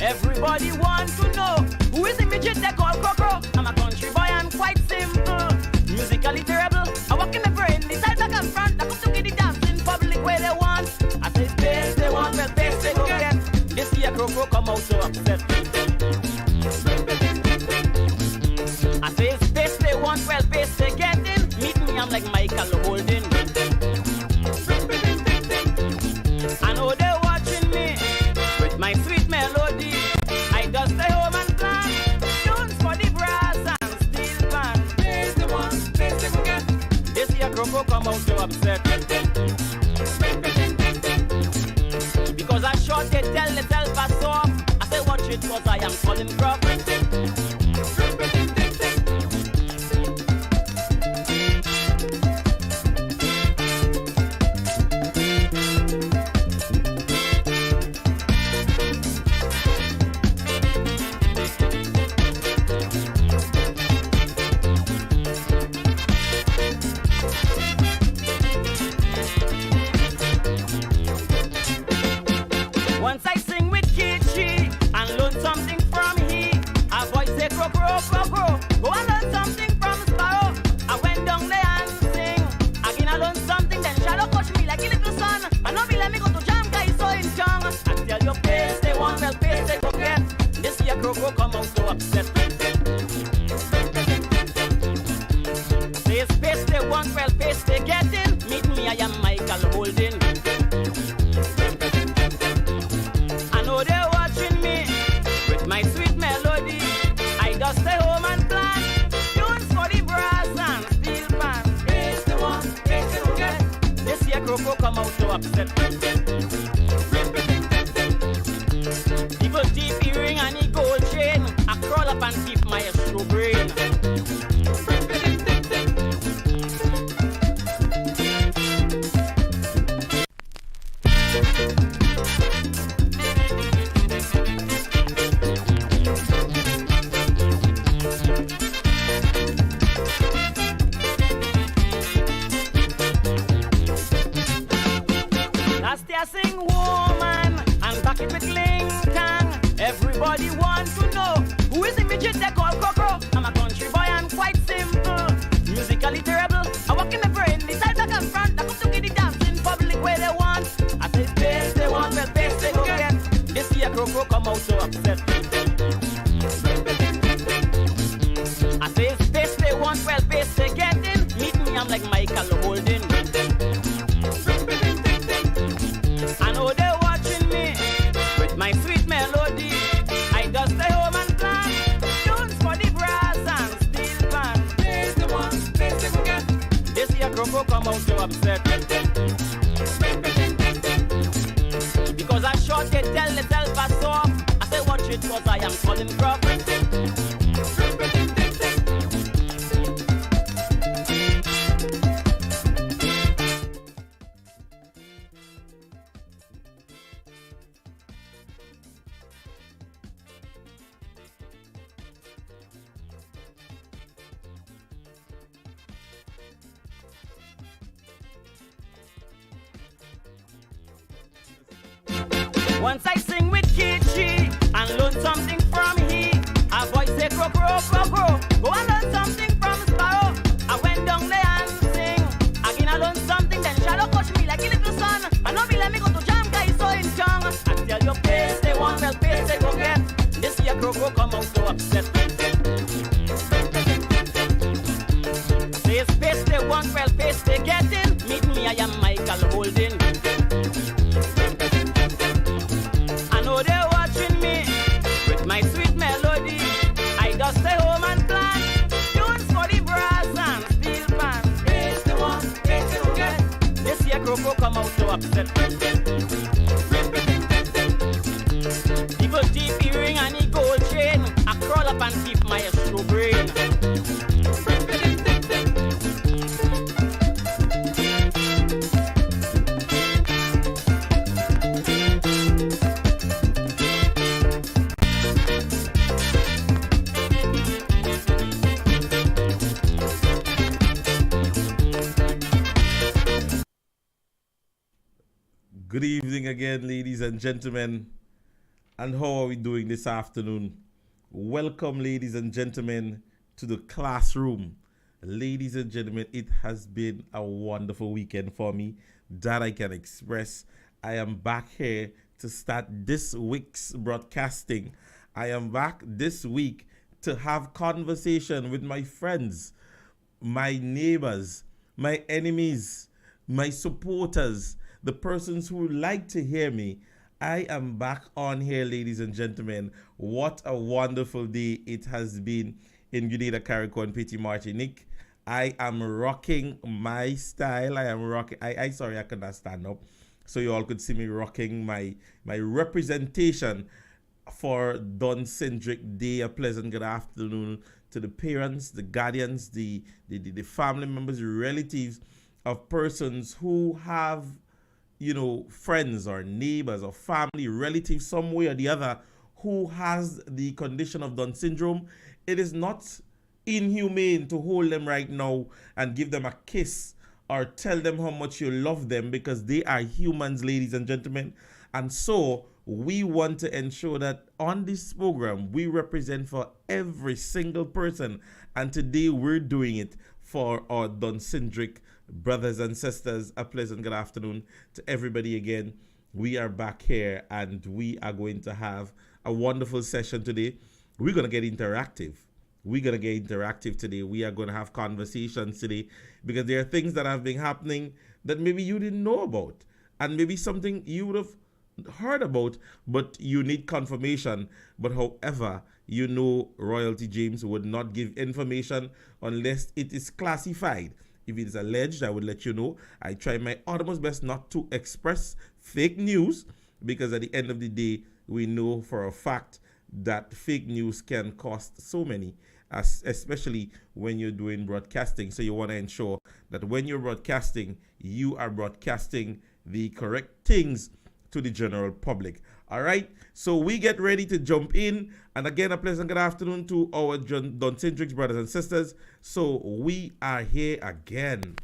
Everybody want to know who is the midget they call Coco. I'm a country boy and quite simple, musically terrible. I walk in my brain, the side back and front. I put to get the dance in public where they want. I say space they want, well space they go get. This year Coco come out so upset. I say space they want, well space they getting. Meet me, I'm like Michael Holden. I know they're watching me with my sweet melody. I just stay home and plan tunes for the brass and steel band. Space the one, space they forget. This year Coco come out so upset. Because I short they tell themselves I soft. I say watch it cause I am Colin Croft. Once I sing with Kichi and learn something from he. A voice say crow, crow, crow, crow. Go and learn something from Sparrow. I went down there and sing. Again I learned something, then Shadow coach me like a little son. And now me let me go to jam guy so in tongue. I tell you pace they want, well pace they go get. This year crow come out so upset. Say space they want, well pace they getting. Meet me, I am Michael Holden. They're watching me with my sweet melody. I just stay home and plan tunes for the brass and steel band. Space the one, space the forget. This year Coco come out so upset. People deep earring and the gold chain. I crawl up and keep my astro brain. I sing woman and back it with Lincoln. Everybody want to know who is the midget they call Coco. I'm a country boy and quite simple, musically terrible. I walk in my brain, the side back and front. I put to get the dance in public where they want. I say space they want, well space they go get. This year Coco come out so upset. I say space they want, well space they getting. Meet me, I'm like Michael Holden. I know they're watching me with my sweet melody. I just stay home and plan tunes for the brass and steel band. Space the one, space they forget. This year Coco come out so upset. Because I short they tell themselves I soft. I say watch it cause I am Colin Croft. Once I sing with Kichi and learn something from he. A voice say crow, crow, crow, crow. Go and learn something from Sparrow. I went down there and sing. Again I learned something, then Shadow coach me like a little son. And now me let me go to jam guy so in tongue. I tell you pace they want, well pace they go get. This year Coco come out so upset. Say space they want, well pace they getting. Meet me, I am Michael Holden. They're watching me with my sweet melody. I just stay home and plan tunes for the brass and steel band. Space the one, space the forget. This year Coco come out so upset. People deep earring and the gold chain. I crawl up and keep my astro brain. Good evening again, ladies and gentlemen. And how are we doing this afternoon? Welcome, ladies and gentlemen, to the classroom. Ladies and gentlemen, it has been a wonderful weekend for me that I can express. I am back here to start this week's broadcasting. I am back this week to have conversation with my friends, my neighbors, my enemies, my supporters, the persons who like to hear me. I am back on here, ladies and gentlemen. What a wonderful day it has been in Grenada, Carriacou, and Petit Martinique. I am rocking my style. I am rocking. I sorry, I could not stand up, so you all could see me rocking my representation for Don Cindric Day. A pleasant good afternoon to the parents, the guardians, the family members, the relatives of persons who have, friends or neighbors or family relatives some way or the other who has the condition of Down syndrome. It is not inhumane to hold them right now and give them a kiss or tell them how much you love them, because they are humans, ladies and gentlemen. And so we want to ensure that on this program we represent for every single person, and today we're doing it for our Down Cindric brothers and sisters. A pleasant good afternoon to everybody again. We are back here and we are going to have a wonderful session today. We're going to get interactive. Today. We are going to have conversations today because there are things that have been happening that maybe you didn't know about, and maybe something you would have heard about, but you need confirmation. But however, Royalty James would not give information unless it is classified. If it is alleged, I would let you know. I try my utmost best not to express fake news, because at the end of the day, we know for a fact that fake news can cost so many, especially when you're doing broadcasting. So you want to ensure that when you're broadcasting, you are broadcasting the correct things to the general public. All right, so we get ready to jump in. And again, a pleasant good afternoon to our Down Cindric's brothers and sisters. So we are here again.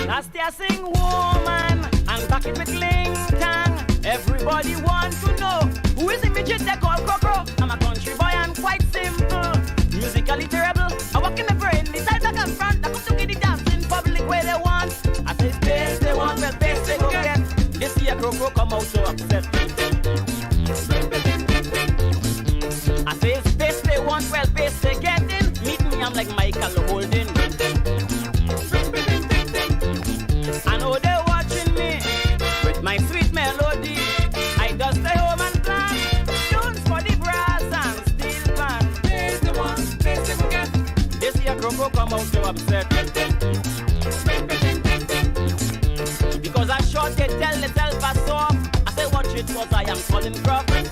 Last year sing woman and back it with Lincoln. Everybody wants to know who is the midget they call Coco. I'm a country boy and quite simple, musically terrible. I walk in the brain, the side back and front. I come to get the dance in public where they want. I say space they want, well space they go get. This year Coco come out so upset. I say space they want, well space they getting. Meet me, I'm like Michael Holden. I know they're watching me with my sweet melody. I just stay home and plan tunes for the brass and steel band. There's the one, there's the forget. This year Coco come out so upset, because I short they tell themselves I soft. I say watch it cause I am Colin Crawford.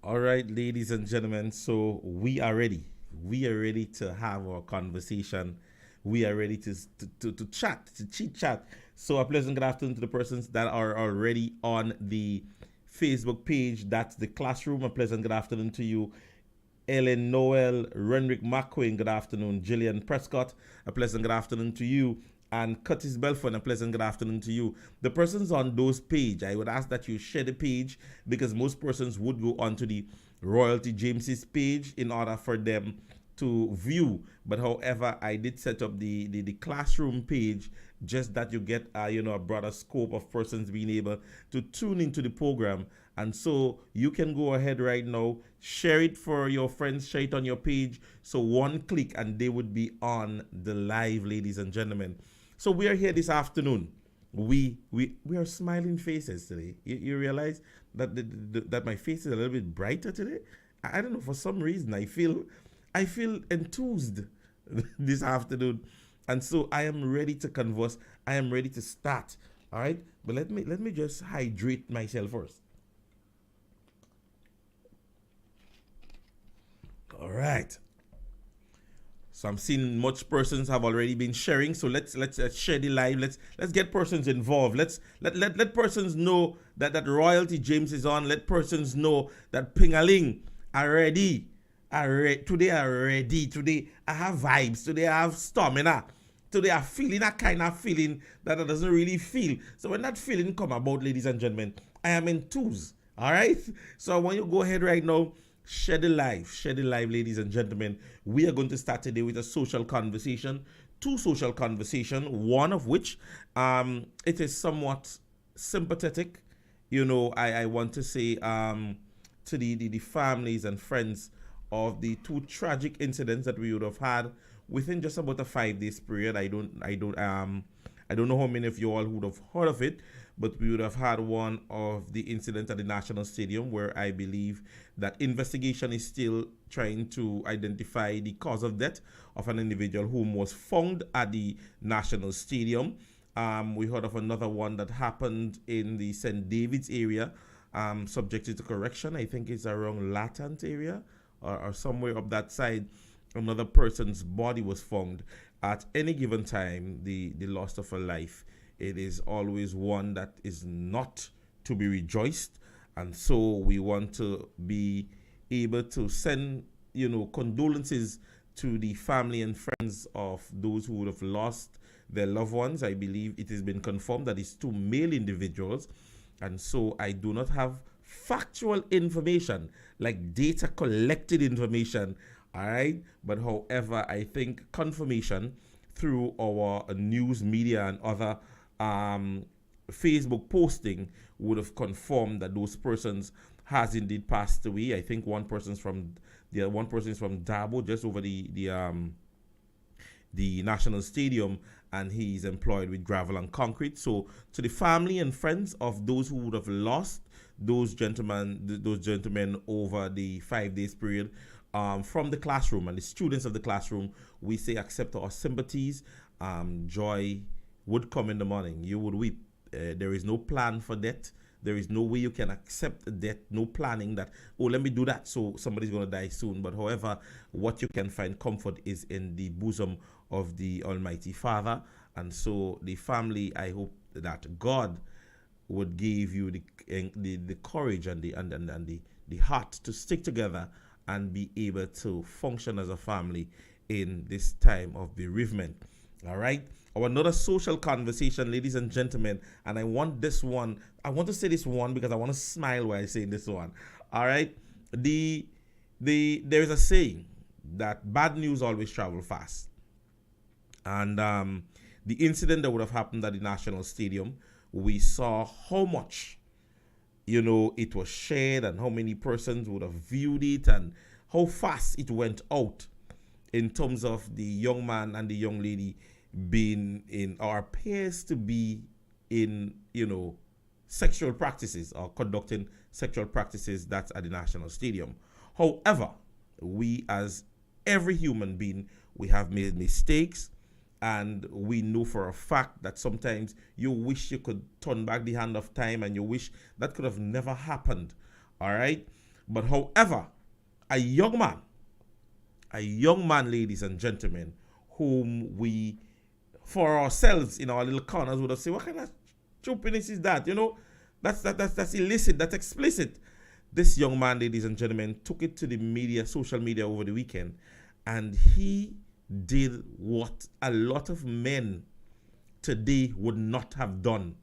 All right, ladies and gentlemen, so we are ready. We are ready to have our conversation. We are ready to chat, to chit chat. So a pleasant good afternoon to the persons that are already on the Facebook page. That's the classroom. A pleasant good afternoon to you. Ellen Noel, Renrick McQueen, good afternoon. Gillian Prescott, a pleasant good afternoon to you. And Curtis Belfon, a pleasant good afternoon to you. The persons on those page, I would ask that you share the page, because most persons would go onto the Royalty James's page in order for them to view. But however, I did set up the classroom page, just that you get a broader scope of persons being able to tune into the program. And so you can go ahead right now, share it for your friends, share it on your page. So one click and they would be on the live, ladies and gentlemen. So we are here this afternoon. We are smiling faces today. You realize that that my face is a little bit brighter today? I don't know, for some reason I feel enthused. this afternoon. And so I am ready to converse. I am ready to start. All right. But let me just hydrate myself first. All right. So I'm seeing much persons have already been sharing. So let's share the live. Let's get persons involved. Let persons know that Royalty James is on. Let persons know that Pingaling are ready. Today are ready. Today I have vibes. Today I have stamina. Today I'm feeling a kind of feeling that I doesn't really feel. So when that feeling come about, ladies and gentlemen, I am enthused. All right. So I want you to go ahead right now. Share the live, ladies and gentlemen. We are going to start today with a social conversation, two social conversation, one of which it is somewhat sympathetic. You know, I want to say to the families and friends of the two tragic incidents that we would have had within just about a 5 days period. I don't know how many of you all would have heard of it, but we would have had one of the incidents at the National Stadium where I believe that investigation is still trying to identify the cause of death of an individual who was found at the National Stadium. We heard of another one that happened in the St. David's area, subjected to correction. I think it's around Latant area or somewhere up that side. Another person's body was found. At any given time, the loss of a life, it is always one that is not to be rejoiced. And so we want to be able to send, condolences to the family and friends of those who would have lost their loved ones. I believe it has been confirmed that it's two male individuals. And so I do not have factual information, like data collected information. All right. But however, I think confirmation through our news media and other Facebook posting would have confirmed that those persons has indeed passed away. I think one person is from Dabo, just over the National Stadium, and he's employed with gravel and concrete. So to the family and friends of those who would have lost those gentlemen over the 5 days period, from the classroom and the students of the classroom, we say accept our sympathies. Joy would come in the morning. You would weep. There is no plan for death. There is no way you can accept death. No planning that, let me do that so somebody's going to die soon. But however, what you can find comfort is in the bosom of the Almighty Father. And so the family, I hope that God would give you the courage and the heart to stick together and be able to function as a family in this time of bereavement. All right. Our another social conversation, ladies and gentlemen, and I want to say this one because I want to smile while I say this one. All right. There is a saying that bad news always travel fast. And the incident that would have happened at the National Stadium, we saw how much it was shared and how many persons would have viewed it and how fast it went out in terms of the young man and the young lady being in, or appears to be in, sexual practices or conducting sexual practices that's at the National Stadium. However, we as every human being, we have made mistakes. And we know for a fact that sometimes you wish you could turn back the hand of time and you wish that could have never happened. All right. But however, a young man, ladies and gentlemen, whom we, for ourselves in our little corners, would have said, what kind of stupidness is that? That's illicit, that's explicit. This young man, ladies and gentlemen, took it to the media, social media over the weekend, and he did what a lot of men today would not have done.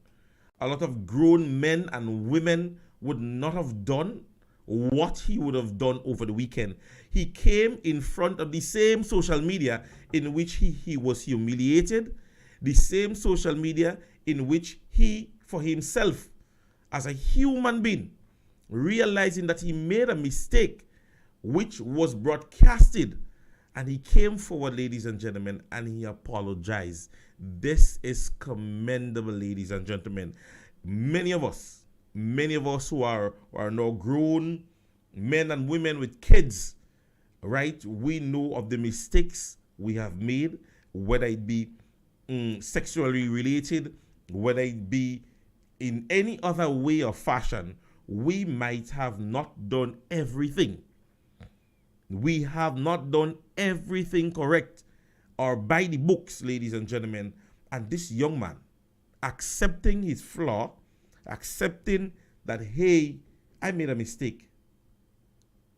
A lot of grown men and women would not have done what he would have done over the weekend. He came in front of the same social media in which he was humiliated, the same social media in which he, for himself, as a human being, realizing that he made a mistake, which was broadcasted. And he came forward, ladies and gentlemen, and he apologized. This is commendable, ladies and gentlemen. Many of us who are now grown men and women with kids, right? We know of the mistakes we have made, whether it be sexually related, whether it be in any other way or fashion, we might have not done everything. We have not done everything correct or by the books, ladies and gentlemen. And this young man, accepting his flaw, accepting that, hey, I made a mistake.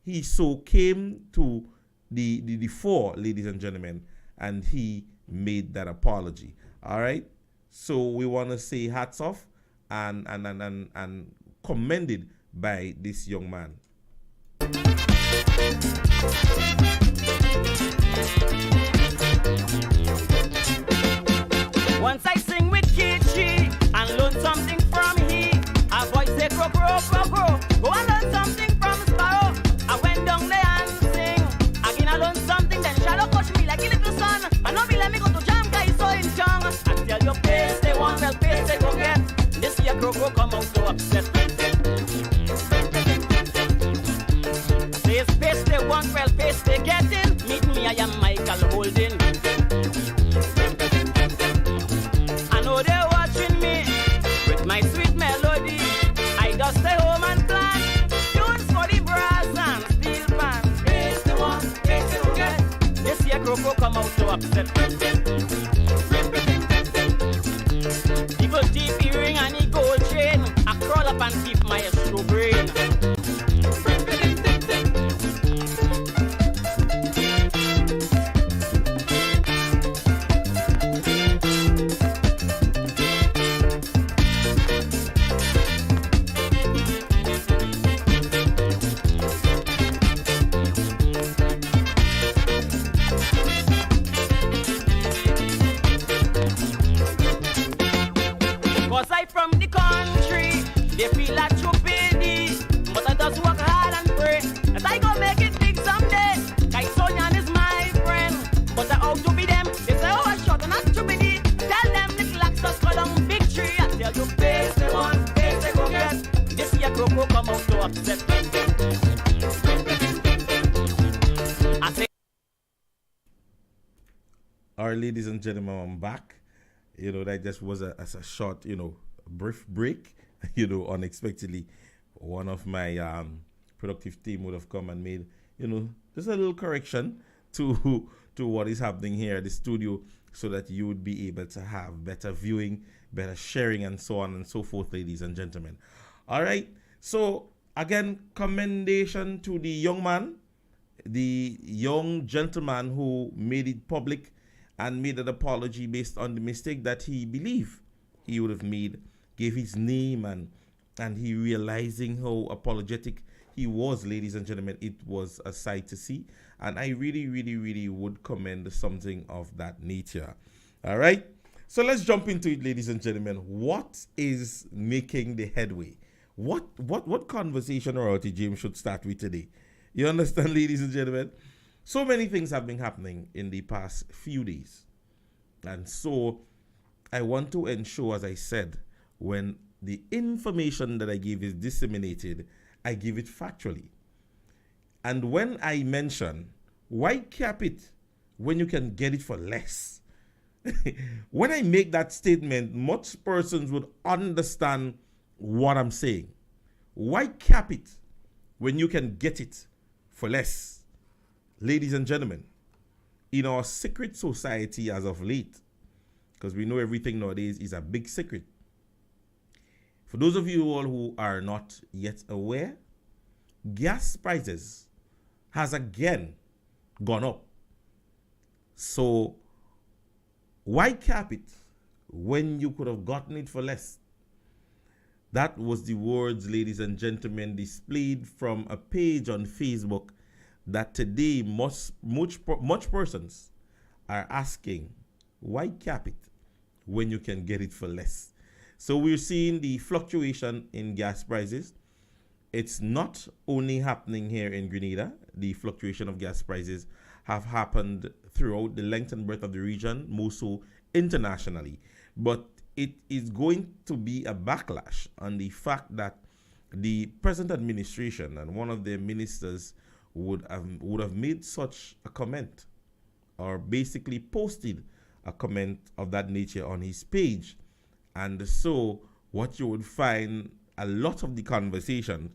He so came to the fore, ladies and gentlemen, and he made that apology. All right. So we want to say hats off and commended by this young man. Once I sing with Kichi and learn something from he, a voice say crow, crow, crow, crow. Go and learn something from Sparrow. I went down there and sing. Again I learned something, then Shadow push me like a little son. And now me let me go to jam, guy so in tongue. I tell you, pace they want, well pace they go get. This year crow, crow come out so upset. Says pace they want, well pace they getting. Meet me, I am Michael Holden. They're watching me with my sweet melody. I just stay home and plan tunes for the brass and steel band. It's the one, it's the one. This year Croco come out so upset. People deep earring and he gold chain. I crawl up and keep my astro brain. All right, ladies and gentlemen, I'm back. That just was a short, brief break, unexpectedly. One of my productive team would have come and made, just a little correction to what is happening here at the studio so that you would be able to have better viewing, better sharing, and so on and so forth, ladies and gentlemen. All right. So, again, commendation to the young man, the young gentleman who made it public and made an apology based on the mistake that he believed he would have made, gave his name, and he realizing how apologetic he was, ladies and gentlemen. It was a sight to see, and I really, really, really would commend something of that nature. All right, so let's jump into it, ladies and gentlemen. What is making the headway? What conversation or James should start with today? You understand, ladies and gentlemen? So many things have been happening in the past few days. And so I want to ensure, as I said, when the information that I give is disseminated, I give it factually. And when I mention, why cap it when you can get it for less? When I make that statement, most persons would understand what I'm saying. Why cap it when you can get it for less? Ladies and gentlemen, in our secret society as of late, because we know everything nowadays is a big secret. For those of you all who are not yet aware, gas prices has again gone up. So why cap it when you could have gotten it for less? That was the words, ladies and gentlemen, displayed from a page on Facebook that today much persons are asking, why cap it when you can get it for less? So we're seeing the fluctuation in gas prices. It's not only happening here in Grenada. The fluctuation of gas prices have happened throughout the length and breadth of the region, more so internationally. But it is going to be a backlash on the fact that the present administration and one of their ministers would have made such a comment or basically posted a comment of that nature on his page. And so what you would find, a lot of the conversation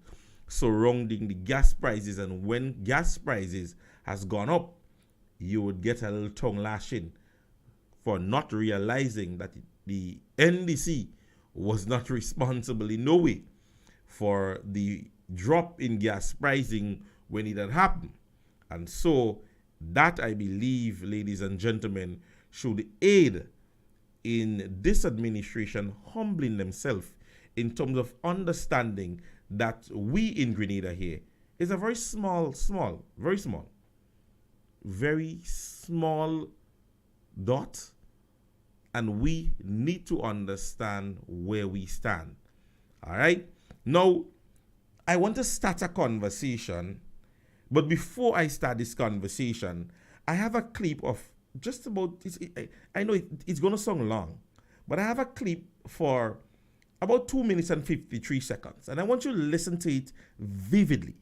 surrounding the gas prices, and when gas prices has gone up, you would get a little tongue lashing for not realizing that the NDC was not responsible in no way for the drop in gas pricing when it had happened. And so that, I believe, ladies and gentlemen, should aid in this administration humbling themselves in terms of understanding that we in Grenada here is a very small dot, and we need to understand where we stand. All right? Now, I want to start a conversation, but before I start this conversation, I have a clip of just about, I know it's going to sound long, but I have a clip for about 2 minutes and 53 seconds, and I want you to listen to it vividly.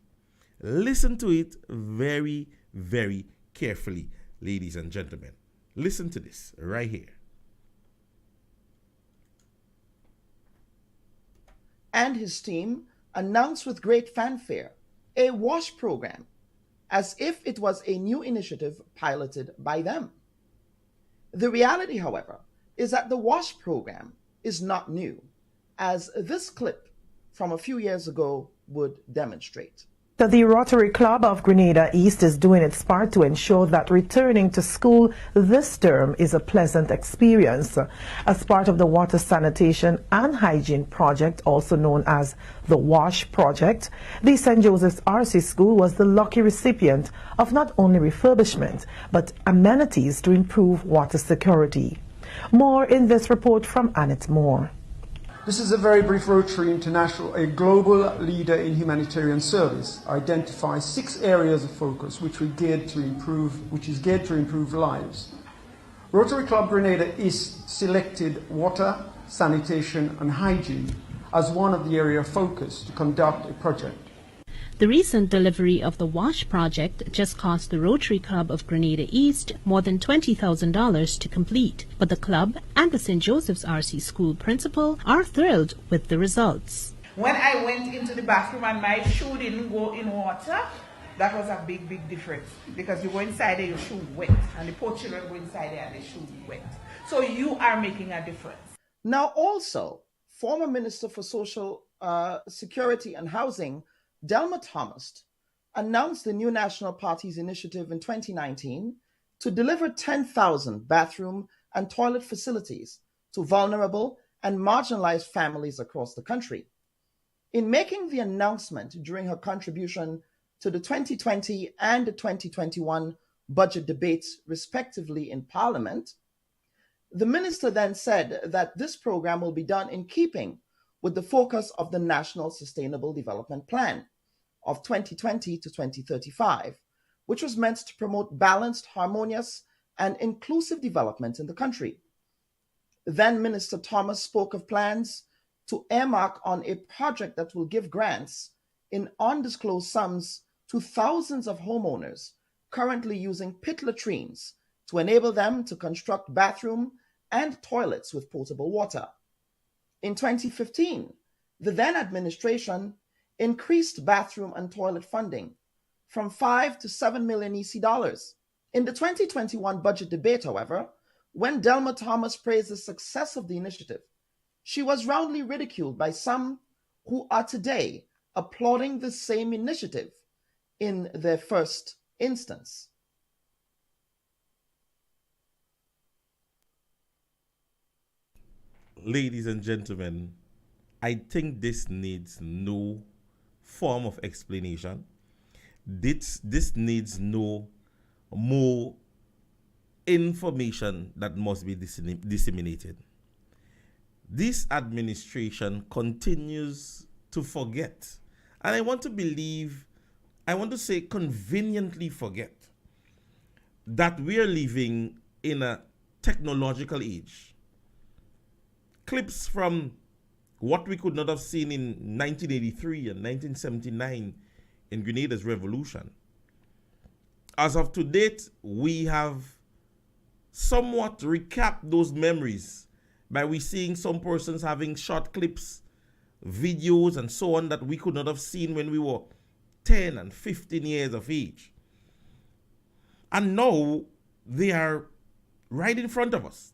Listen to it very, very carefully, ladies and gentlemen. Listen to this right here. And his team announced with great fanfare a WASH program, as if it was a new initiative piloted by them. The reality, however, is that the WASH program is not new, as this clip from a few years ago would demonstrate. The Rotary Club of Grenada East is doing its part to ensure that returning to school this term is a pleasant experience. As part of the Water Sanitation and Hygiene Project, also known as the WASH Project, the St. Joseph's RC School was the lucky recipient of not only refurbishment, but amenities to improve water security. More in this report from Annette Moore. This is a very brief. Rotary International, a global leader in humanitarian service, identifies 6 areas of focus which is geared to improve lives. Rotary Club Grenada East selected water, sanitation and hygiene as one of the area of focus to conduct a project. The recent delivery of the WASH project just cost the Rotary Club of Grenada East more than $20,000 to complete, but the club and the St. Joseph's RC School principal are thrilled with the results. When I went into the bathroom and my shoe didn't go in water, that was a big difference, because you go inside there, your shoe wet, and the poor children go inside there and their shoe wet. So you are making a difference. Now also, former Minister for Social Security and Housing, Delma Thomas, announced the New National Party's initiative in 2019 to deliver 10,000 bathroom and toilet facilities to vulnerable and marginalized families across the country. In making the announcement during her contribution to the 2020 and the 2021 budget debates, respectively, in Parliament, the minister then said that this program will be done in keeping with the focus of the National Sustainable Development Plan of 2020 to 2035, which was meant to promote balanced, harmonious, and inclusive development in the country. Then Minister Thomas spoke of plans to earmark on a project that will give grants in undisclosed sums to thousands of homeowners currently using pit latrines to enable them to construct bathroom and toilets with potable water. In 2015, the then administration increased bathroom and toilet funding from 5 to 7 million EC dollars. In the 2021 budget debate, however, when Delma Thomas praised the success of the initiative, she was roundly ridiculed by some who are today applauding the same initiative in their first instance. Ladies and gentlemen, I think this needs no form of explanation. This needs no more information that must be disseminated. This administration continues to forget, and I want to say conveniently forget, that we are living in a technological age. Clips from what we could not have seen in 1983 and 1979 in Grenada's revolution. As of to date, we have somewhat recap those memories by we seeing some persons having short clips, videos, and so on that we could not have seen when we were 10 and 15 years of age. And now they are right in front of us.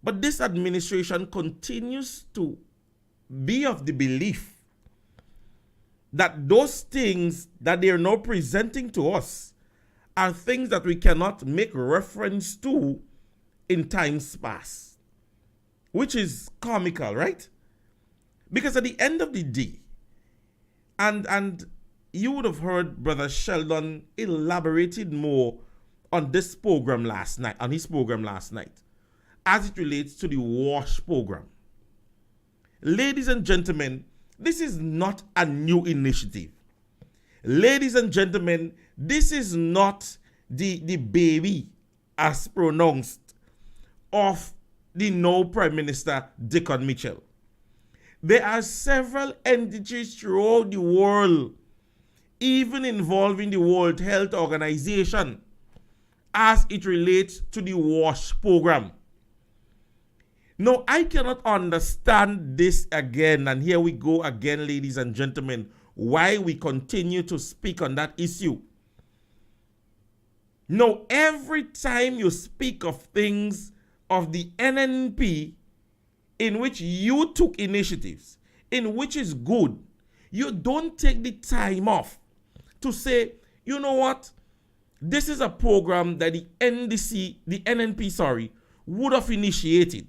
But this administration continues to be of the belief that those things that they are now presenting to us are things that we cannot make reference to in times past, which is comical, right? Because at the end of the day, and you would have heard Brother Sheldon elaborated more on this program last night, on his program last night, as it relates to the WASH program. Ladies and gentlemen, this is not a new initiative. Ladies and gentlemen, this is not the baby, as pronounced, of the now Prime Minister Dickon Mitchell. There are several entities throughout the world, even involving the World Health Organization, as it relates to the WASH program. Now, I cannot understand this again, and here we go again, ladies and gentlemen, why we continue to speak on that issue. Now, every time you speak of things of the NNP in which you took initiatives, in which is good, you don't take the time off to say, you know what, this is a program that the NNP, would have initiated.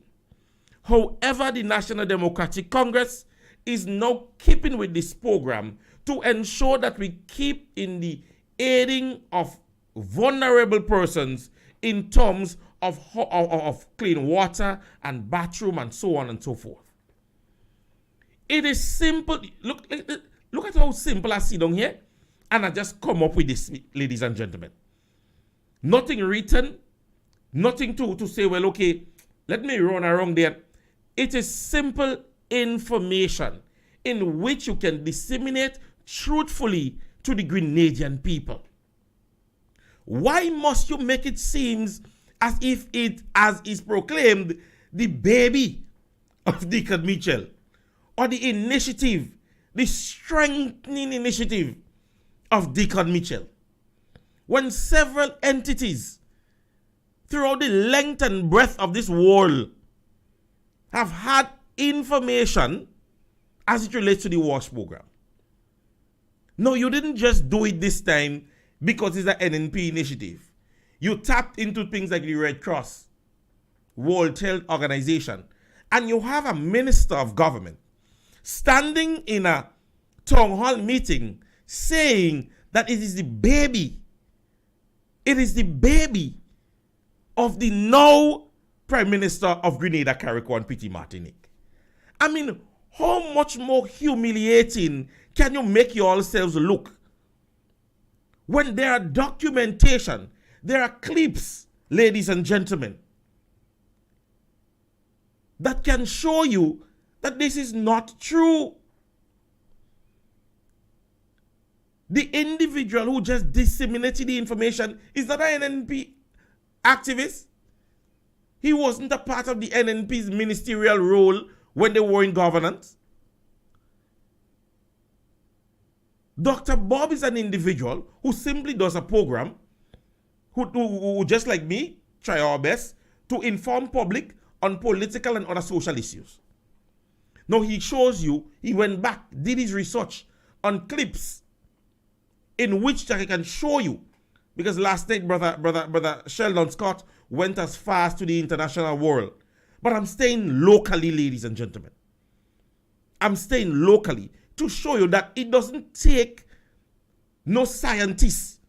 However, the National Democratic Congress is now keeping with this program to ensure that we keep in the aiding of vulnerable persons in terms of clean water and bathroom and so on and so forth. It is simple. Look at how simple I see down here, and I just come up with this, ladies and gentlemen. Nothing written, nothing to say, well, okay, let me run around there. It is simple information in which you can disseminate truthfully to the Grenadian people. Why must you make it seem as if it, as is proclaimed, the baby of Dickon Mitchell, or the initiative, the strengthening initiative of Dickon Mitchell, when several entities throughout the length and breadth of this world have had information as it relates to the WASH program? No, you didn't just do it this time because it's an NNP initiative. You tapped into things like the Red Cross, World Health Organization, and you have a minister of government standing in a town hall meeting saying that it is the baby of the now Prime Minister of Grenada, Carriacou, and Petite Martinique. I mean, how much more humiliating can you make yourselves look when there are documentation, there are clips, ladies and gentlemen, that can show you that this is not true? The individual who just disseminated the information is not an NNP activist. He wasn't a part of the NNP's ministerial role when they were in governance. Dr. Bob is an individual who simply does a program, who just like me, try our best to inform public on political and other social issues. Now he shows you, he went back, did his research on clips in which I can show you, because last night brother Sheldon Scott went as far as to the international world. But I'm staying locally, ladies and gentlemen. I'm staying locally to show you that it doesn't take no scientist,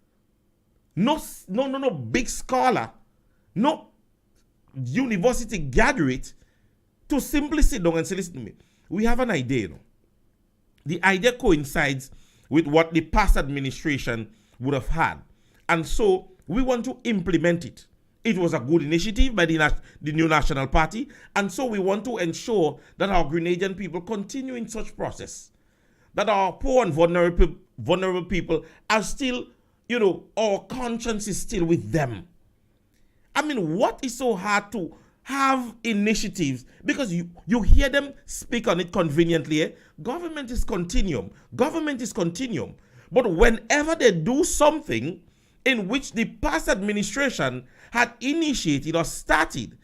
no big scholar, no university graduate to simply sit down and say, listen to me, we have an idea, you know. The idea coincides with what the past administration would have had. And so we want to implement it. It was a good initiative by the new National Party. And so we want to ensure that our Grenadian people continue in such process. That our poor and vulnerable people are still, our conscience is still with them. I mean, what is so hard to have initiatives? Because you hear them speak on it conveniently. Eh? Government is continuum. Government is continuum. But whenever they do something in which the past administration had initiated or started,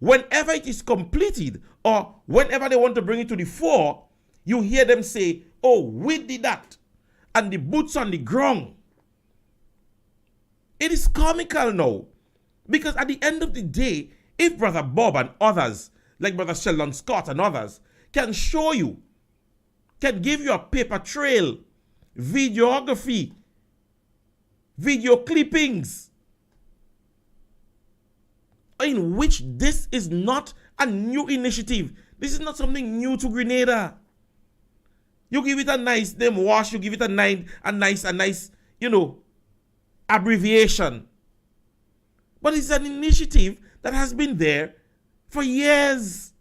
whenever it is completed or whenever they want to bring it to the fore, you hear them say, oh, we did that. And the boots on the ground. It is comical now. Because at the end of the day, if Brother Bob and others, like Brother Sheldon Scott and others, can show you, can give you a paper trail, videography, video clippings, in which this is not a new initiative. This is not something new to Grenada. You give it a nice name wash, you give it a nice, abbreviation. But it's an initiative that has been there for years.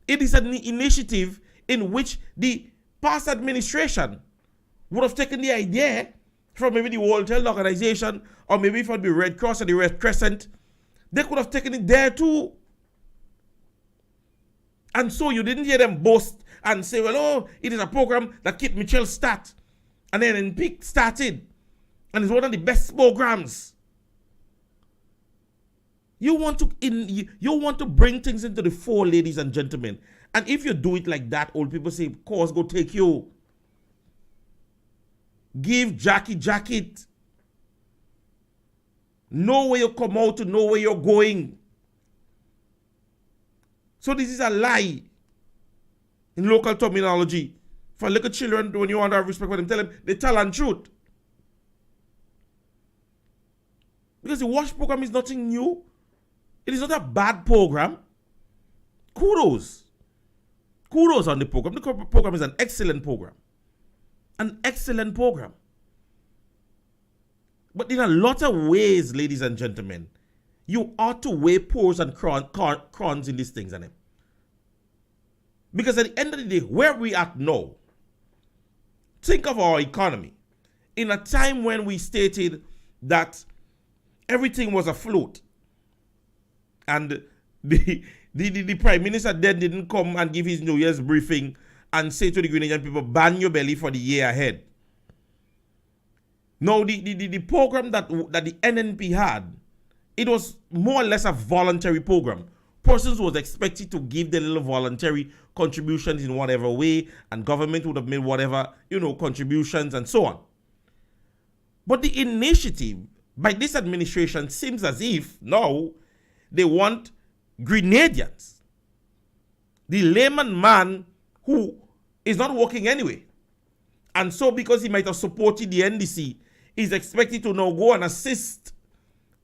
It is an initiative in which the past administration would have taken the idea from maybe the World Health Organization or maybe from the Red Cross or the Red Crescent. They could have taken it there too. And so you didn't hear them boast and say, well, oh, it is a program that Kit Mitchell started. And then NPIC started. And it's one of the best programs. You want to bring things into the fore, ladies and gentlemen. And if you do it like that, old people say, cause go take you. Give Jackie jacket. Know where you come out to know where you're going. So this is a lie in local terminology. For little children, when you want to have respect for them, tell them they tell and truth. Because the WASH program is nothing new. It is not a bad program. Kudos. Kudos on the program. The program is an excellent program. An excellent program. But in a lot of ways, ladies and gentlemen, you ought to weigh pros and cons in these things. Because at the end of the day, where we are now, think of our economy. In a time when we stated that everything was afloat, and the Prime Minister then didn't come and give his New Year's briefing and say to the Grenadian people, ban your belly for the year ahead. No, the program that the NNP had, it was more or less a voluntary program. Persons was expected to give their little voluntary contributions in whatever way, and government would have made whatever, contributions and so on. But the initiative by this administration seems as if now they want Grenadians, the layman man who is not working anyway, and so because he might have supported the NDC, is expected to now go and assist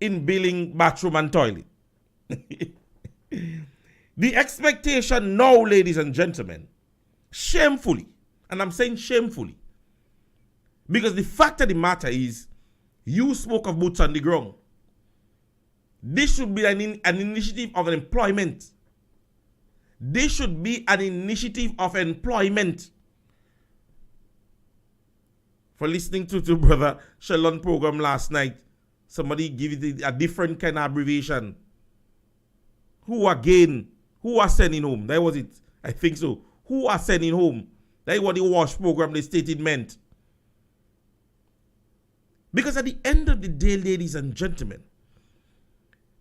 in building bathroom and toilet. The expectation now, ladies and gentlemen, shamefully, and I'm saying shamefully, because the fact of the matter is, you spoke of boots on the ground. This should be an initiative of employment. This should be an initiative of employment. For listening to Brother Sheldon program last night, somebody give it a different kind of abbreviation. Who are sending home? That was it. I think so. Who are sending home? That is what the WASH program they stated meant. Because at the end of the day, ladies and gentlemen,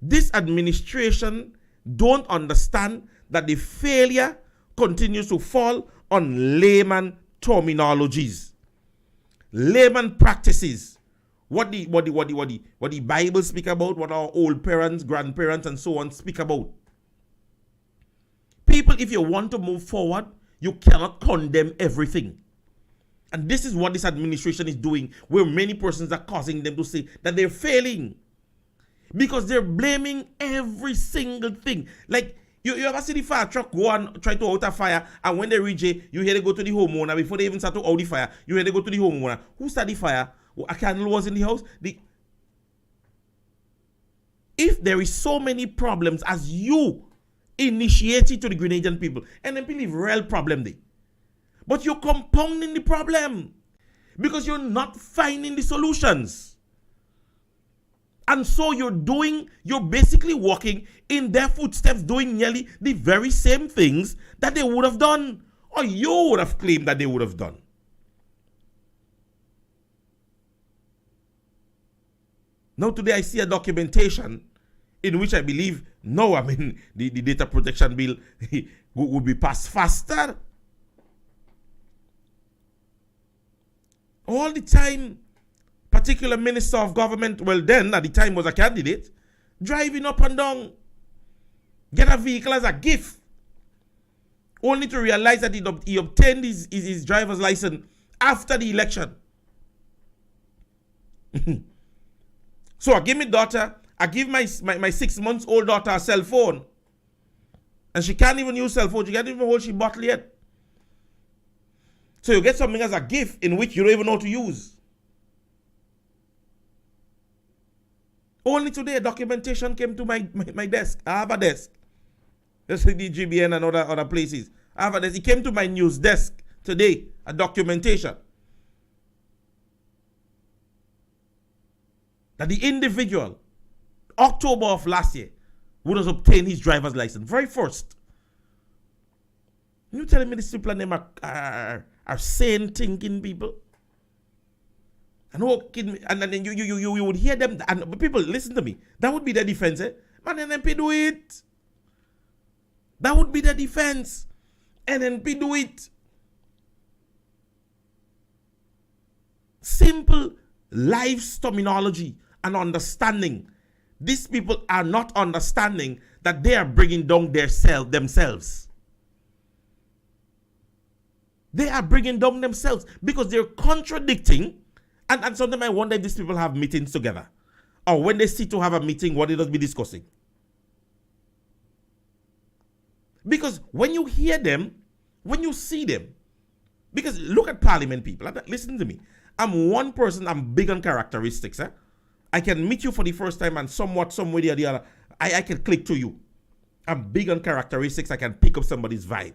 this administration don't understand that the failure continues to fall on layman terminologies, layman practices. What the Bible speak about, what our old parents, grandparents, and so on speak about. People, if you want to move forward, you cannot condemn everything. And this is what this administration is doing, where many persons are causing them to say that they're failing. Because they're blaming every single thing. Like, you ever see the fire truck go and try to out a fire, and when they reach it, you hear they go to the homeowner. Before they even start to out the fire, you hear they go to the homeowner. Who started the fire? A candle was in the house. If there is so many problems as you initiated to the Grenadian people, and then believe real problem there. But you're compounding the problem because you're not finding the solutions. And so you're basically walking in their footsteps, doing nearly the very same things that they would have done, or you would have claimed that they would have done. Now today I see a documentation in which I believe, the data protection bill would be passed faster. All the time, particular minister of government, well then at the time was a candidate, driving up and down, get a vehicle as a gift, only to realize that he obtained his driver's license after the election. So I give my daughter, I give my 6 months old daughter a cell phone, and she can't even use cell phone. She can't even hold she bottle yet. So you get something as a gift in which you don't even know how to use. Only today, documentation came to my desk. I have a desk. That's the GBN and other places. I have a desk. It came to my news desk today, a documentation. That the individual, October of last year, would have obtained his driver's license. Very first. You telling me these people are sane thinking people? And then you would hear them, and people, listen to me. That would be their defense, eh? Man, NNP do it. That would be their defense. NNP do it. Simple life's terminology and understanding. These people are not understanding that they are bringing down themselves. They are bringing down themselves because they're contradicting. And sometimes I wonder if these people have meetings together. Or when they sit to have a meeting, what they just be discussing. Because when you hear them, when you see them, because look at Parliament people, listen to me. I'm one person, I'm big on characteristics. I can meet you for the first time and somewhat, some way or the other, I can click to you. I'm big on characteristics, I can pick up somebody's vibe.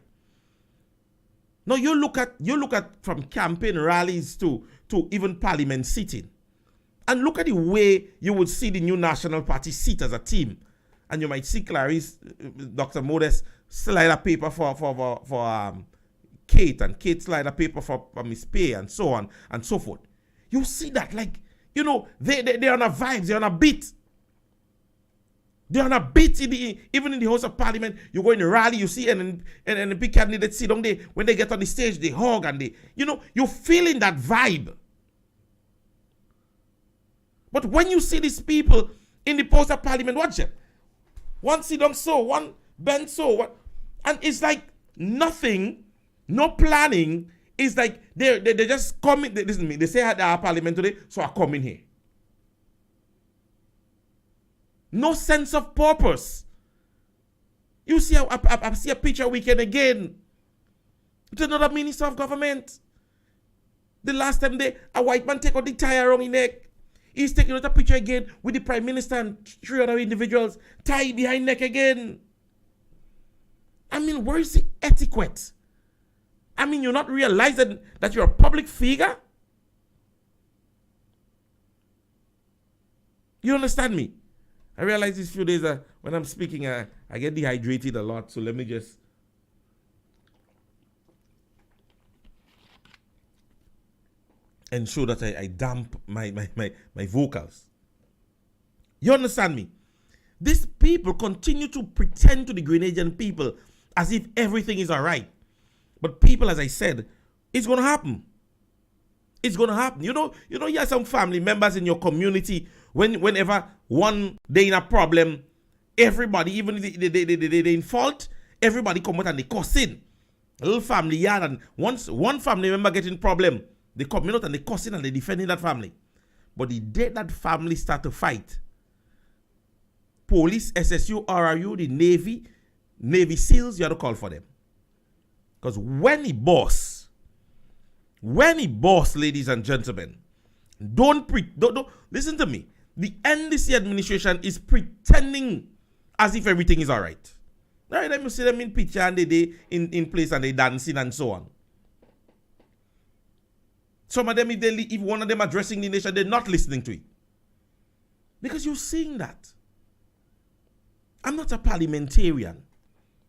Now you look at from campaign rallies to even Parliament sitting, and look at the way you would see the new National Party sit as a team, and you might see Clarice, Dr. Modest slide a paper for Kate, and Kate slide a paper for Miss Pay, and so on and so forth. You see that, like, you know, they're on a vibes, they're on a beat. They're on a beat, even in the House of Parliament. You go in a rally, you see, and the big candidates sit down there. When they get on the stage, they hug, and you're feeling that vibe. But when you see these people in the House of Parliament, watch them. One sit down so, one bend so, and it's like nothing, no planning. It's like they just come in. Listen to me. They say at our Parliament today, so I come in here. No sense of purpose. You see, I see a picture weekend again. It's another minister of government. The last time a white man take out the tie around his neck. He's taking out a picture again with the Prime Minister and 3 other individuals tied behind neck again. I mean, where is the etiquette? I mean, you're not realizing that you're a public figure? You understand me? I realize these few days when I'm speaking, I get dehydrated a lot. So let me just ensure that I damp my vocals. You understand me? These people continue to pretend to the Grenadian people as if everything is all right. But people, as I said, it's going to happen. It's going to happen. You know, you have some family members in your community, whenever one day in a problem, everybody, even if they in fault, everybody come out and they cuss in. A little family yard, and once one family member get in problem, they come out and they cuss in and they defending that family. But the day that family start to fight, police, SSU, RRU, the Navy SEALs, you have to call for them. Because when he boss, ladies and gentlemen, don't listen to me. The NDC administration is pretending as if everything is all right. All right, let me see them in picture and they in place and they dancing and so on. Some of them, if one of them addressing the nation, they're not listening to it. Because you're seeing that. I'm not a parliamentarian.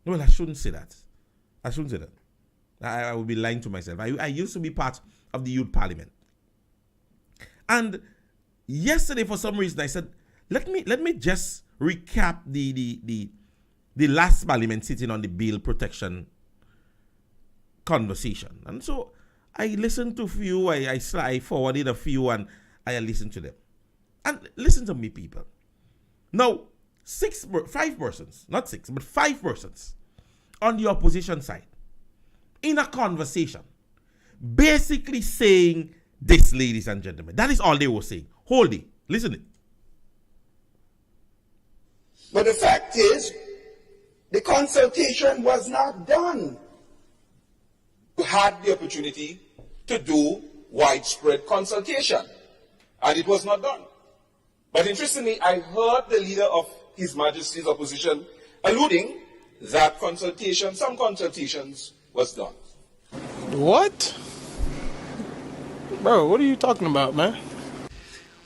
Well, I shouldn't say that. I would be lying to myself. I used to be part of the youth parliament. And yesterday, for some reason, I said, let me just recap the last parliament sitting on the bail protection conversation. And so I listened to a few, I forwarded a few, and I listened to them. And listen to me, people. Now, 5 persons, not 6, but 5 persons on the opposition side in a conversation basically saying this, ladies and gentlemen. That is all they were saying. Hold it. Listen it. But the fact is, the consultation was not done. You had the opportunity to do widespread consultation, and it was not done. But interestingly, I heard the leader of His Majesty's opposition alluding that some consultations was done. What? Bro, what are you talking about, man?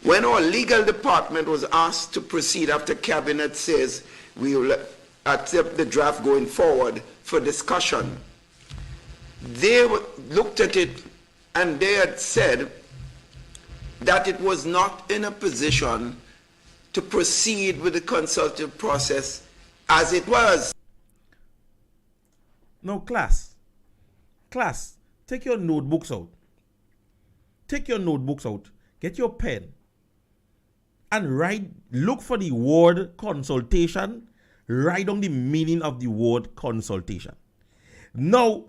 When our legal department was asked to proceed after cabinet says we will accept the draft going forward for discussion, they looked at it and they had said that it was not in a position to proceed with the consultative process as it was. No, class, take your notebooks out. Take your notebooks out. Get your pen and look for the word consultation. Write down the meaning of the word consultation. Now,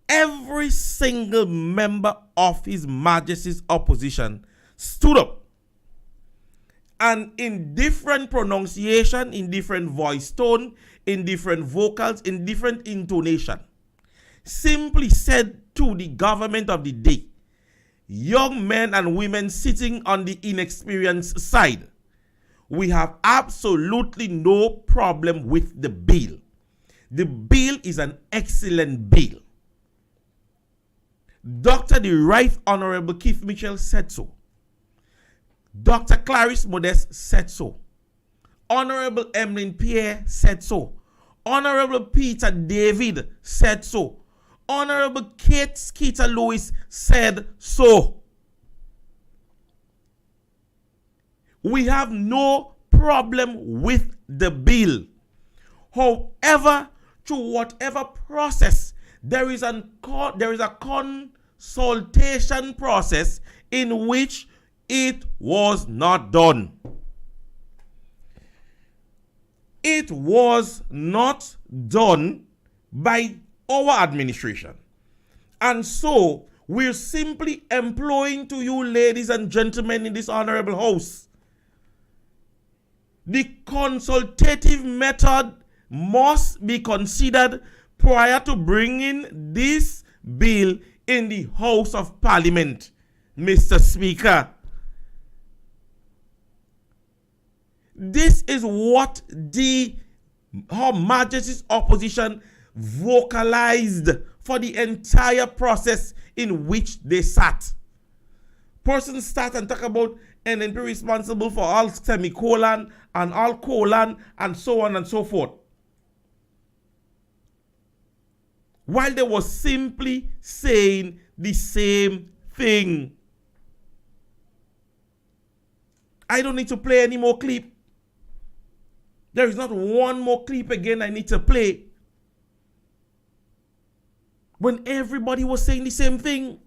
every single member of His Majesty's opposition stood up and in different pronunciation, in different voice tone, in different vocals, in different intonation, simply said to the government of the day, young men and women sitting on the inexperienced side, we have absolutely no problem with the bill. The bill is an excellent bill. Dr. the Right Honorable Keith Mitchell said so. Dr. Clarice Modeste said so. Honorable Emmeline Pierre said so. Honorable Peter David said so. Honorable Kate Skeeter Lewis said so. We have no problem with the bill. However, through whatever process, there is a consultation process in which it was not done. It was not done by our administration. And so, we're simply employing to you, ladies and gentlemen, in this honorable house, the consultative method must be considered prior to bringing this bill in the House of Parliament, Mr. Speaker. This is what Her Majesty's opposition vocalized for the entire process in which they sat. Persons start and talk about NNP responsible for all semicolon and all colon and so on and so forth, while they were simply saying the same thing. I don't need to play any more clip. There is not one more clip again I need to play. When everybody was saying the same thing.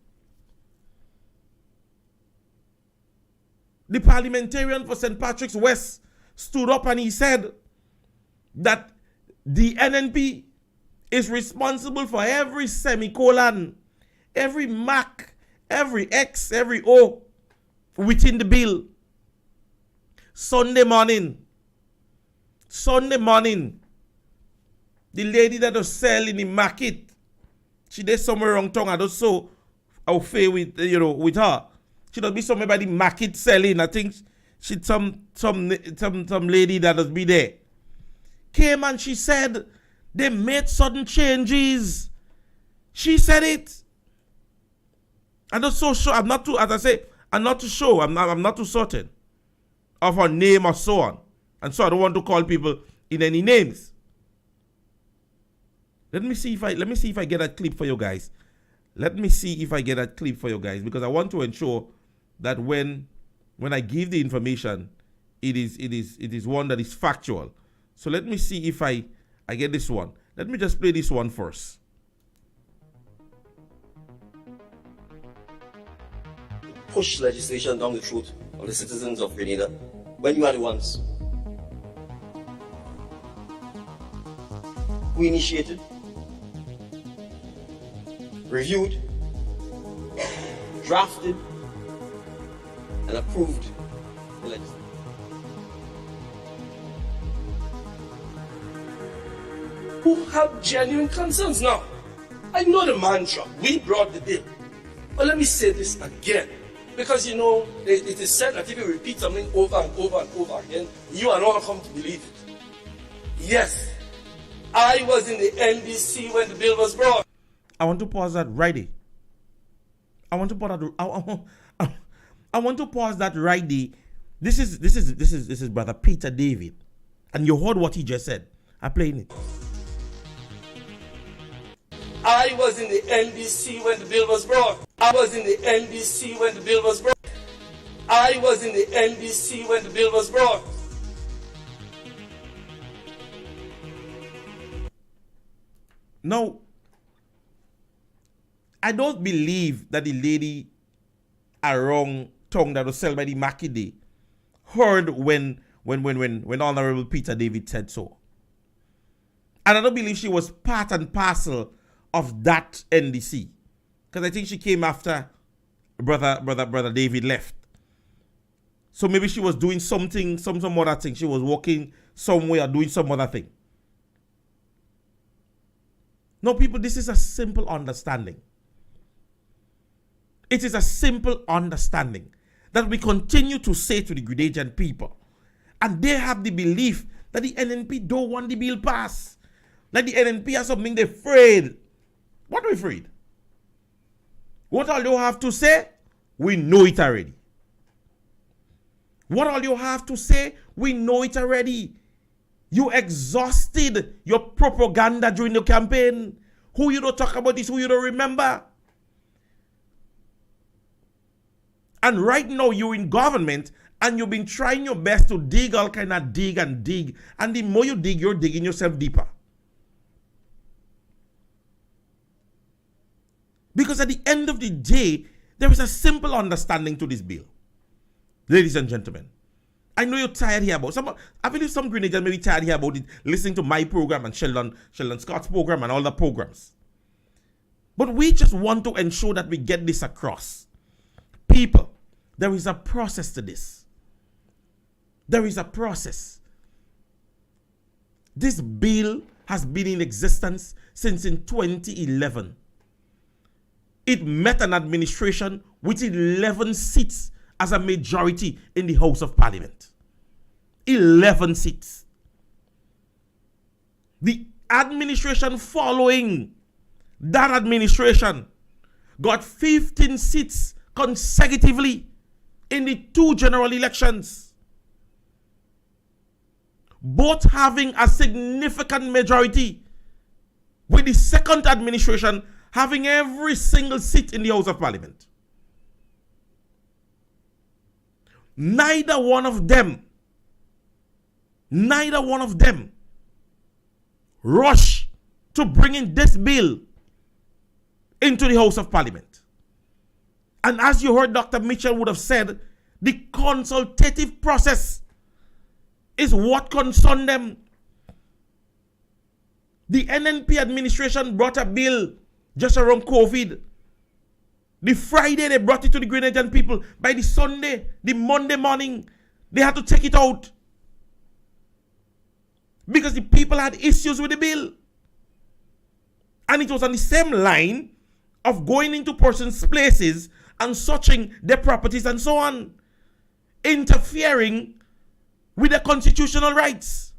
The parliamentarian for St. Patrick's West stood up and he said that the NNP is responsible for every semicolon, every mark, every X, every O within the bill. Sunday morning, the lady that was selling in the market, she did somewhere wrong tongue. I don't so I'll fail with with her. She don't be somewhere by the market selling. I think she some lady that does be there. Came and she said they made sudden changes. She said it. I'm not so sure. I'm not too, as I say, I'm not too sure. I'm not too certain. of her name or so on. And so I don't want to call people in any names. Let me see if I get a clip for you guys. Let me see if I get a clip for you guys, because I want to ensure that when I give the information, it is one that is factual. So let me see if I get this one. Let me just play this one first. Push legislation down the throat of the citizens of Grenada when you are the ones who initiated, reviewed, drafted, and approved the legislation. Who have genuine concerns now. I know the mantra, we brought the bill. But let me say this again, because you know, it is said that if you repeat something over and over and over again, you are not come to believe it. Yes, I was in the NDC when the bill was brought. I want to pause that right there. I want to pause that right there. This is Brother Peter David, and you heard what he just said. I'm playing it. I was in the NDC when the bill was brought. I was in the NDC when the bill was brought. I was in the NDC when the bill was brought. No, I don't believe that the lady a wrong tongue that was sold by the Makinde heard when Honorable Peter David said so. And I don't believe she was part and parcel of that NDC, because I think she came after brother David left. So maybe she was doing something, some other thing. She was working somewhere, doing some other thing. No, people, this is a simple understanding. It is a simple understanding that we continue to say to the Grenadian people, and they have the belief that the NNP don't want the bill passed. Like the NNP has something they're afraid. What are we afraid? What all you have to say, we know it already. What all you have to say, we know it already. You exhausted your propaganda during the campaign. Who you don't talk about this, who you don't remember. And right now you're in government and you've been trying your best to dig all kind of dig. And the more you dig, you're digging yourself deeper. Because at the end of the day, there is a simple understanding to this bill. Ladies and gentlemen, I know you're tired here about I believe some Grenadians may be tired here about it, listening to my program and Sheldon Scott's program and all the programs. But we just want to ensure that we get this across. People, there is a process to this. There is a process. This bill has been in existence since in 2011. It met an administration with 11 seats as a majority in the House of Parliament. 11 seats. The administration following that administration got 15 seats consecutively in the 2 general elections, both having a significant majority, with the second administration having every single seat in the House of Parliament. Neither one of them rushed to bring in this bill into the House of Parliament. And as you heard Dr. Mitchell would have said, the consultative process is what concerned them. The NNP administration brought a bill just around COVID. The Friday they brought it to the Grenadian people. By the Sunday, the Monday morning, they had to take it out. Because the people had issues with the bill. And it was on the same line of going into persons' places and searching their properties and so on. Interfering with their constitutional rights.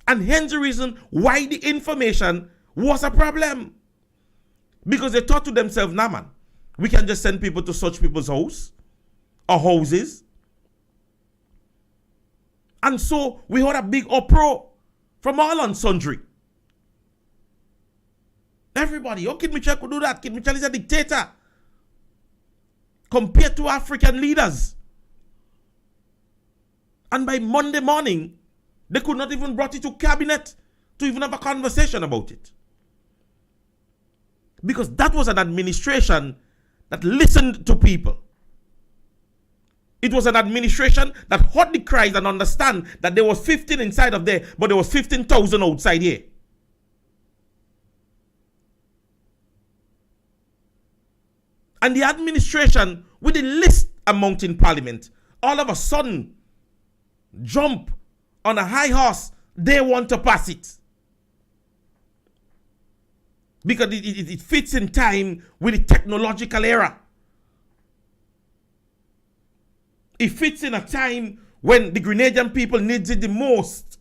And hence the reason why the information was a problem. Because they thought to themselves, nah man, we can just send people to search people's house or houses And so we had a big uproar from all and sundry. Everybody, oh, Kid Mitchell could do that. Kid Mitchell is a dictator compared to African leaders. And by Monday morning, they could not even brought it to cabinet to even have a conversation about it. Because that was an administration that listened to people. It was an administration that heard the cries and understand that there was 15 inside of there, but there was 15,000 outside here. And the administration, with the least amount in parliament, all of a sudden jump on a high horse. They want to pass it. Because it fits in time with the technological era. It fits in a time when the Grenadian people needs it the most.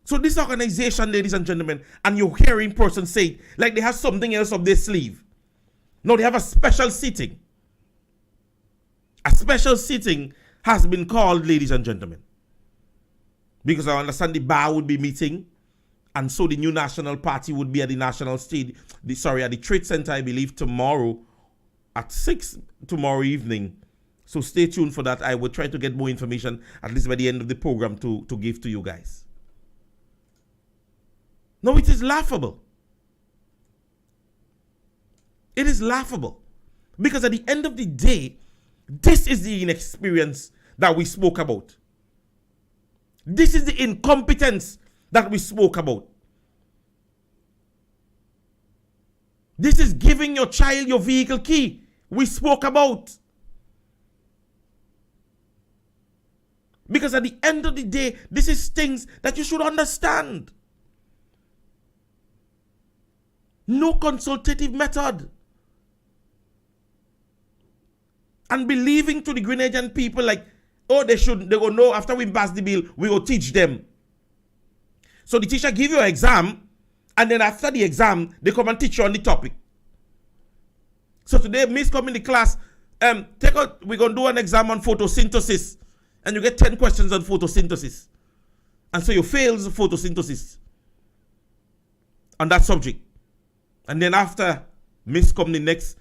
So this organization, ladies and gentlemen, and you're hearing persons say, like they have something else up their sleeve. No, they have a special sitting. A special sitting has been called, ladies and gentlemen. Because I understand the bar would be meeting, and so the new National Party would be at the National Stadium, at the Trade Center, I believe, tomorrow at 6 tomorrow evening. So stay tuned for that. I will try to get more information, at least by the end of the program, to give to you guys. No, it is laughable. It is laughable. Because at the end of the day, this is the inexperience that we spoke about. This is the incompetence that we spoke about. This is giving your child your vehicle key. We spoke about. Because at the end of the day, this is things that you should understand. No consultative method. And believing to the Grenadian people like, oh, they go know after we pass the bill, we will teach them. So the teacher give you an exam, and then after the exam, they come and teach you on the topic. So today, Miss come in the class, we're going to do an exam on photosynthesis, and you get 10 questions on photosynthesis. And so you fail photosynthesis on that subject. And then after, Miss come the next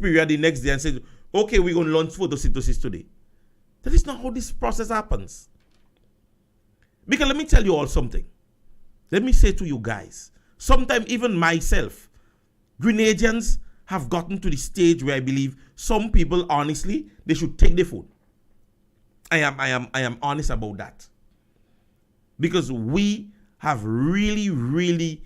period, the next day, and says, okay, we're going to learn photosynthesis today. That is not how this process happens. Because let me tell you all something. Let me say to you guys, sometimes even myself, Grenadians have gotten to the stage where I believe some people, honestly, they should take their phone. I am honest about that. Because we have really, really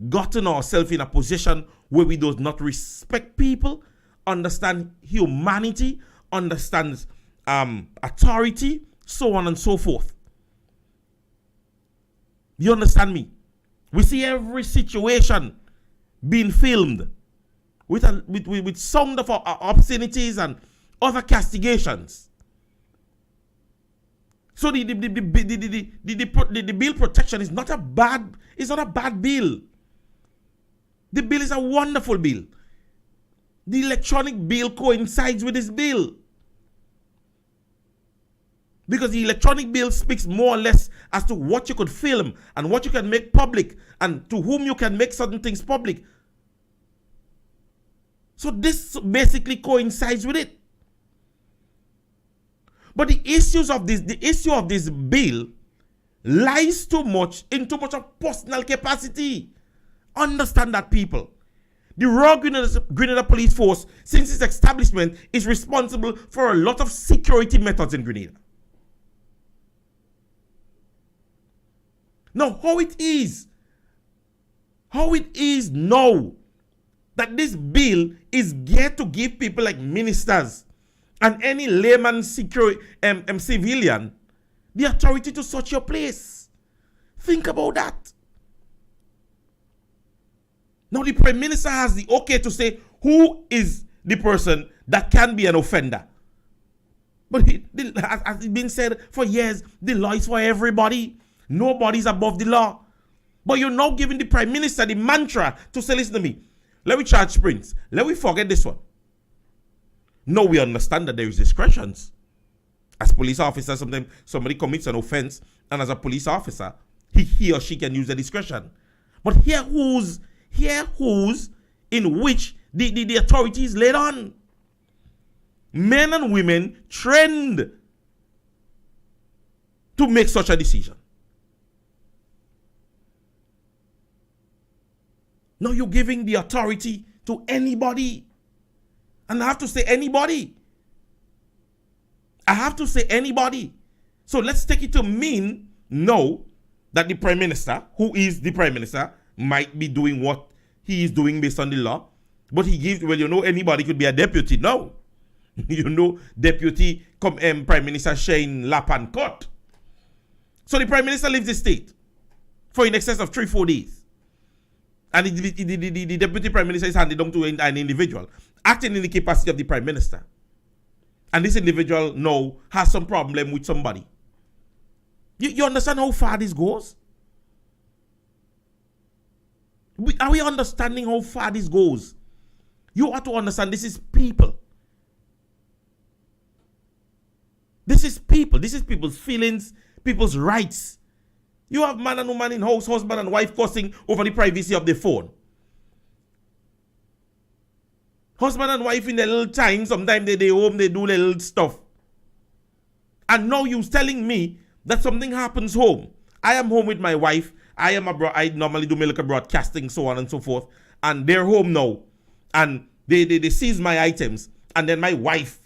gotten ourselves in a position where we do not respect people, understand humanity, understand authority, so on and so forth. You understand me? We see every situation being filmed with sound of obscenities and other castigations. So the bill protection is not a bad bill. The bill is a wonderful bill. The electronic bill coincides with this bill. Because the electronic bill speaks more or less as to what you could film and what you can make public and to whom you can make certain things public. So this basically coincides with it. But the issue of this bill lies too much of personal capacity. Understand that, people. The Royal Grenada Police Force, since its establishment, is responsible for a lot of security methods in Grenada. Now, how it is now that this bill is geared to give people like ministers and any layman civilian the authority to search your place. Think about that. Now, the Prime Minister has the okay to say who is the person that can be an offender. But as it's been said for years, the law is for everybody. Nobody's above the law. But you're now giving the Prime Minister the mantra to say, listen to me, let me charge Prince. Let me forget this one. No, we understand that there is discretions. As police officers, sometimes somebody commits an offense, and as a police officer, he or she can use the discretion. But here who's in which the authority is laid on. Men and women trained to make such a decision. Now you're giving the authority to anybody. And I have to say anybody. I have to say anybody. So let's take it to mean no, that the Prime Minister, who is the Prime Minister, might be doing what he is doing based on the law. But he gives, well, anybody could be a deputy. No. Deputy Prime Minister Shane Lapan Court. So the Prime Minister leaves the state for in excess of 3-4 days. And the Deputy Prime Minister is handed down to an individual acting in the capacity of the Prime Minister. And this individual now has some problem with somebody. You understand how far this goes? Are we understanding how far this goes? You have to understand this is people. This is people. This is people's feelings, people's rights. You have man and woman in house, husband and wife cussing over the privacy of the phone. Husband and wife in their little time, sometimes they home, they do their little stuff. And now you're telling me that something happens home. I am home with my wife. I normally do my little broadcasting, so on and so forth. And they're home now. And they seize my items. And then my wife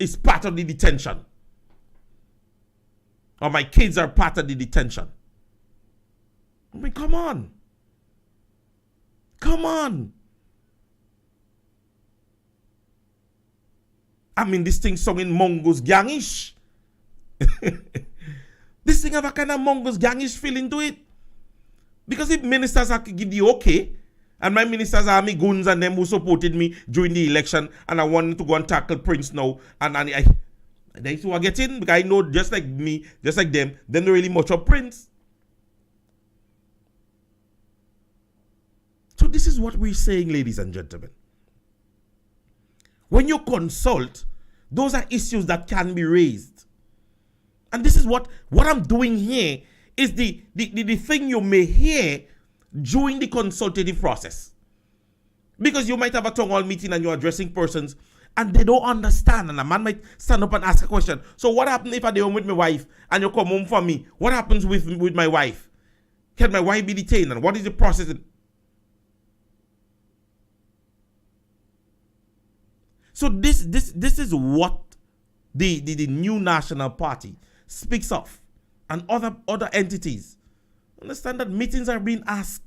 is part of the detention. Or my kids are part of the detention. I mean, come on. Come on. I mean, this thing sung in Mongoose gangish. This thing have a kind of Mongoose gangish feeling to it. Because if ministers have to give the okay, and my ministers are me goons and them who supported me during the election, and I wanted to go and tackle Prince now, and they too are getting, because I know just like me, just like them don't really much of Prince. So this is what we're saying, ladies and gentlemen. When you consult, those are issues that can be raised. And this is what I'm doing here is the thing you may hear during the consultative process. Because you might have a town hall meeting and you're addressing persons and they don't understand, and a man might stand up and ask a question. So what happens if I go home with my wife and you come home for me? What happens with my wife? Can my wife be detained? And what is the process? So this is what the new National Party speaks of, and other entities. Understand that meetings are being asked.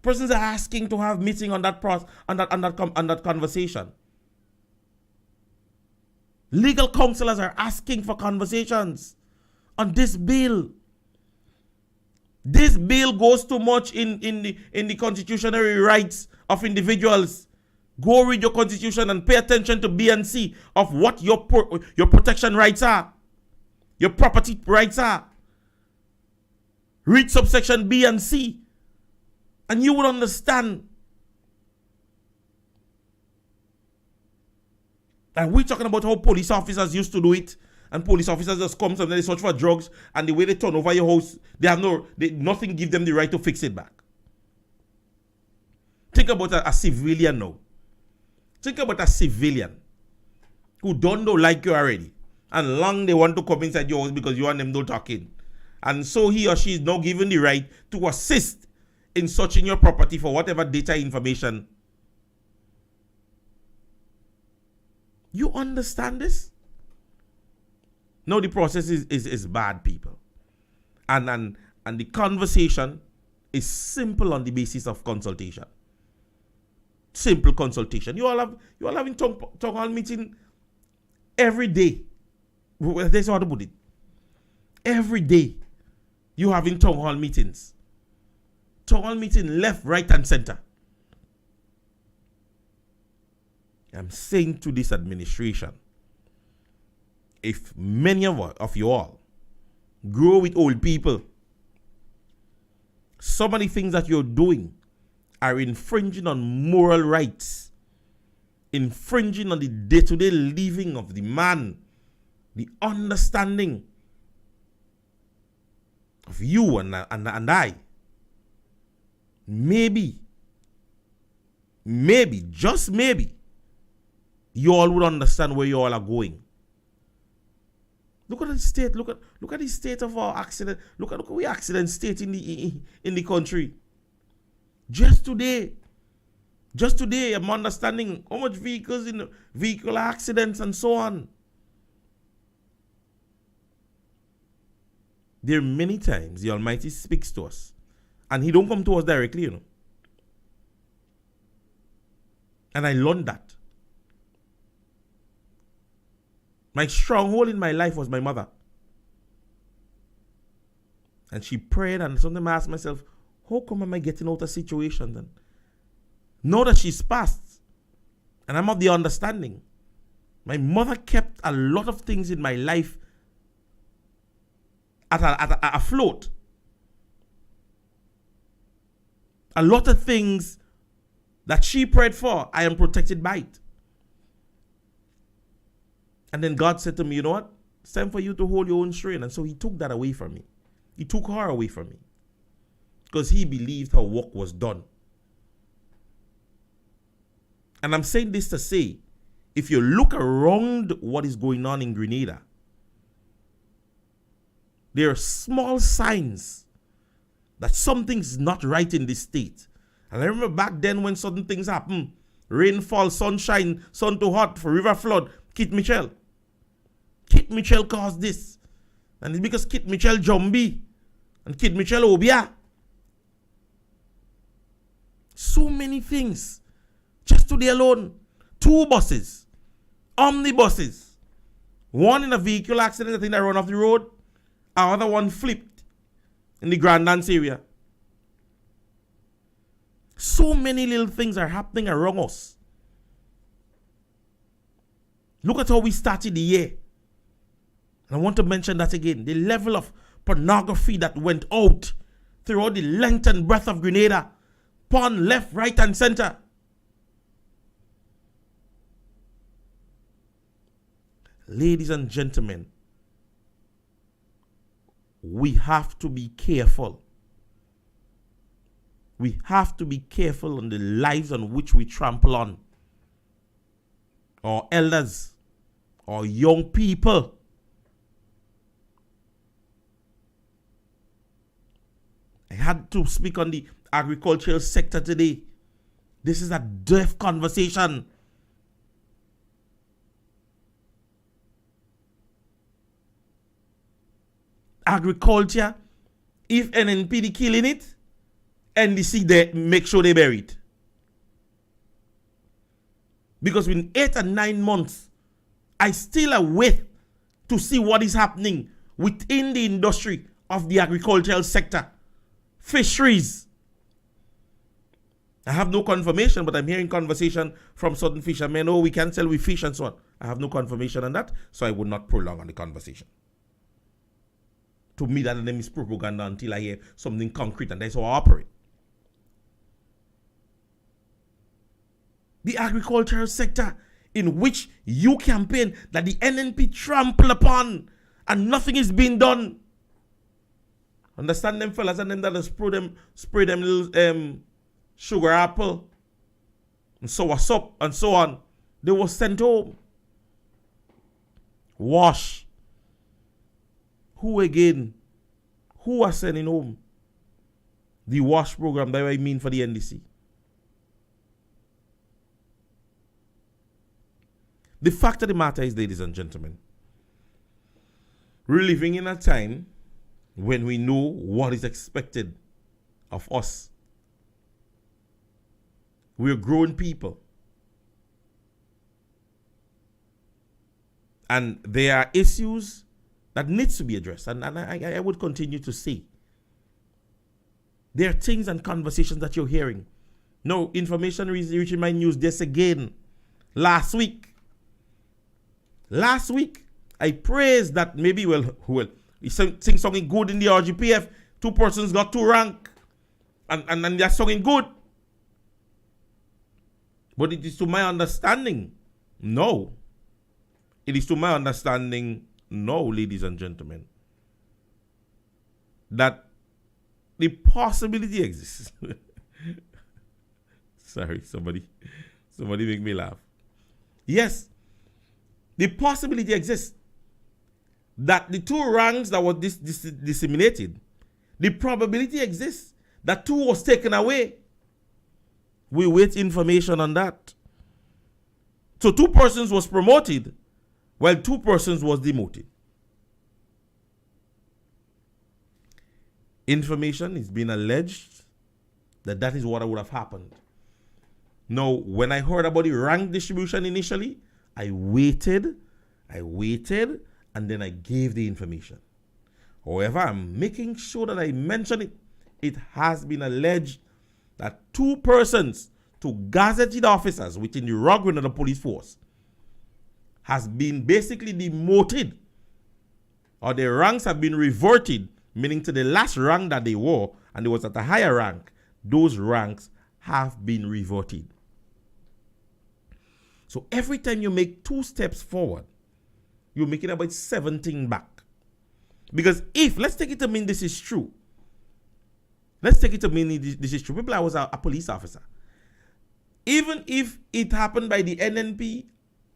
Persons are asking to have meeting on that conversation. Legal counselors are asking for conversations on this bill. This bill goes too much in the constitutional rights of individuals. Go read your constitution and pay attention to B and C of what your protection rights are. Your property rights are. Read subsection B and C. And you will understand. And we're talking about how police officers used to do it. And police officers just come, and they search for drugs, and the way they turn over your house, nothing give them the right to fix it back. Think about a civilian now. Think about a civilian who don't like you already. And long they want to come inside your house because you and them don't talking. And so he or she is now given the right to assist in searching your property for whatever data information. You understand this? No, the process is bad, people. And the conversation is simple on the basis of consultation. Simple consultation. You all having town hall meeting every day. That's how to put it. Every day you having town hall meetings. Town hall meeting left, right, and center. I'm saying to this administration, if many of you all grow with old people, so many things that you're doing are infringing on moral rights. infringing on the day-to-day living of the man, the understanding of you and I. Maybe, just maybe, you all would understand where you all are going. Look at the state. Look at the state of our accident. Look at the accident state in the country. Just today, I'm understanding how much vehicles in vehicle accidents and so on. There are many times the Almighty speaks to us, and He don't come to us directly, you know. And I learned that. My stronghold in my life was my mother. And she prayed, and sometimes I asked myself, how come am I getting out of situations? And now that she's passed, and I'm of the understanding, my mother kept a lot of things in my life afloat. A lot of things that she prayed for, I am protected by it. And then God said to me, you know what? It's time for you to hold your own strain. And so He took that away from me. He took her away from me. Because He believed her work was done. And I'm saying this to say, if you look around what is going on in Grenada, there are small signs that something's not right in this state. And I remember back then when certain things happen, rainfall, sunshine, sun too hot for river flood, Kit Mitchell caused this. And it's because Kit Mitchell Jumbi and Kit Mitchell Obia. So many things. Just today alone, 2 buses, omnibuses. One in a vehicle accident, I think that ran off the road. Another one flipped in the Grand Dance area. So many little things are happening around us. Look at how we started the year. And I want to mention that again. The level of pornography that went out throughout the length and breadth of Grenada. Porn left, right, and center. Ladies and gentlemen, we have to be careful. We have to be careful on the lives on which we trample on. Our elders, our young people. I had to speak on the agricultural sector today. This is a deaf conversation. Agriculture, if NNPD killing it, NDC they make sure they bury it. Because within 8 and 9 months, I still await to see what is happening within the industry of the agricultural sector. Fisheries. I have no confirmation, but I'm hearing conversation from certain fishermen. Oh, we can sell with fish and so on. I have no confirmation on that, so I would not prolong on the conversation. To me, that name is propaganda until I hear something concrete, and that's how I operate. The agricultural sector in which you campaign that the NNP trample upon and nothing is being done. Understand them fellas and them that spray them little sugar apple and sour soup and so on. They were sent home. Wash. Who again? Who are sending home? The WASH program, that I mean for the NDC. The fact of the matter is, ladies and gentlemen, we're living in a time when we know what is expected of us. We're grown people. And there are issues that needs to be addressed. And I would continue to say, there are things and conversations that you're hearing. No, information reaching my news desk again. Last week, I praised that maybe, we sing something good in the RGPF. 2 persons got 2 rank. And they're something good. But it is to my understanding, no. It is to my understanding, no, ladies and gentlemen, that the possibility exists. Sorry, somebody make me laugh. Yes, the possibility exists that the two ranks that were disseminated, the probability exists that two was taken away. We wait information on that. So 2 persons was promoted while 2 persons was demoted. Information is being alleged that is what would have happened. Now, when I heard about the rank distribution initially, I waited, and then I gave the information. However, I'm making sure that I mention it. It has been alleged that 2 persons, 2 gazetted officers within the Royal Grenada Police Force, has been basically demoted, or their ranks have been reverted, meaning to the last rank that they wore, and they was at a higher rank, those ranks have been reverted. So every time you make 2 steps forward, you're making about 17 back. Because if, let's take it to mean this is true. This is true. People, I was a police officer. Even if it happened by the NNP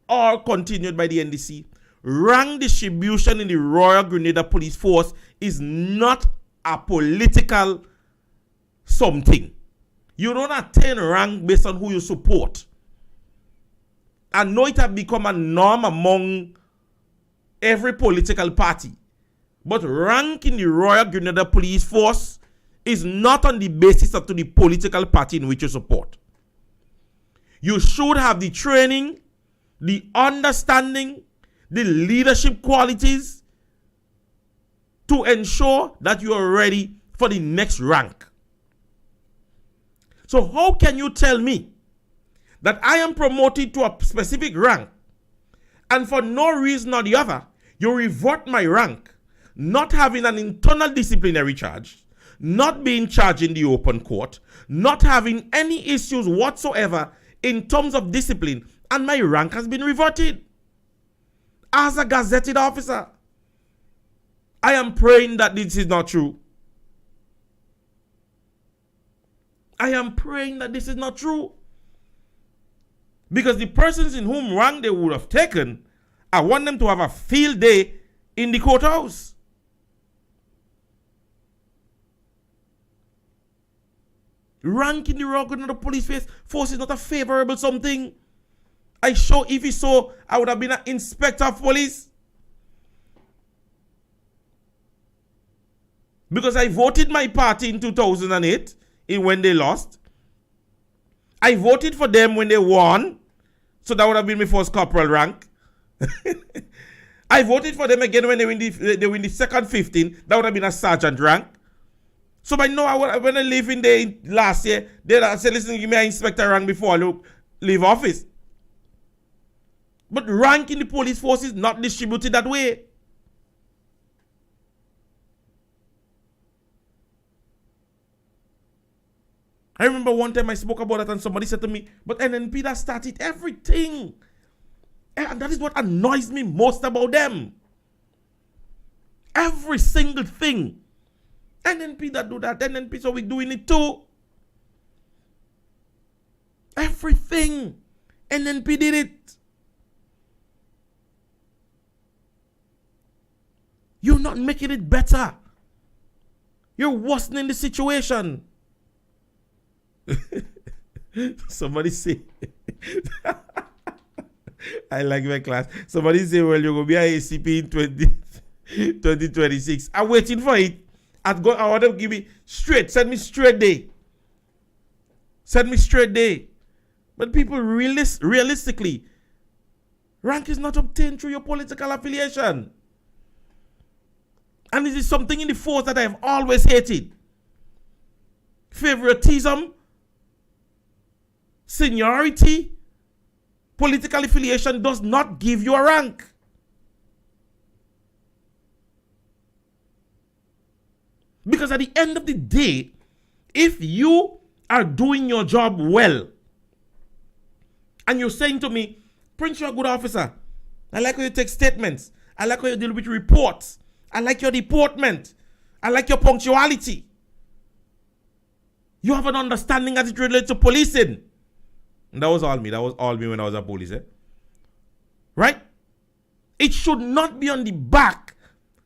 or continued by the NDC, rank distribution in the Royal Grenada Police Force is not a political something. You don't attain rank based on who you support. I know it has become a norm among every political party. But rank in the Royal Grenada Police Force is not on the basis of the political party in which you support. You should have the training, the understanding, the leadership qualities to ensure that you are ready for the next rank. So how can you tell me that I am promoted to a specific rank and for no reason or the other, you revert my rank, not having an internal disciplinary charge, not being charged in the open court, not having any issues whatsoever in terms of discipline, and my rank has been reverted? As a gazetted officer, I am praying that this is not true. I am praying that this is not true. Because the persons in whom rank they would have taken, I want them to have a field day in the courthouse. Rank in the Royal Grenada Police Force is not a favorable something. If it's so, I would have been an inspector of police. Because I voted my party in 2008 when they lost. I voted for them when they won. So that would have been my first corporal rank. I voted for them again when they win the second 15. That would have been a sergeant rank. So by now, when I leave in there last year, they said, listen, give me an inspector rank before I leave office. But rank in the police force is not distributed that way. I remember one time I spoke about it and somebody said to me, but NNP that started everything. And that is what annoys me most about them. Every single thing. NNP that do that, NNP, so we're doing it too. Everything. NNP did it. You're not making it better. You're worsening the situation. Somebody say, I like my class. Somebody say, well, you're going to be an ACP in 2026. I'm waiting for it. I want them to give me straight. Send me straight day. Send me straight day. But people, realistically, rank is not obtained through your political affiliation. And this is something in the force that I have always hated. Favoritism, seniority, political affiliation does not give you a rank. Because at the end of the day, if you are doing your job well, And you're saying to me, Prince, you're a good officer. I like how you take statements. I like how you deal with reports. I like your deportment. I like your punctuality. You have an understanding as it relates to policing. And that was all me. That was all me when I was a police. Right? It should not be on the back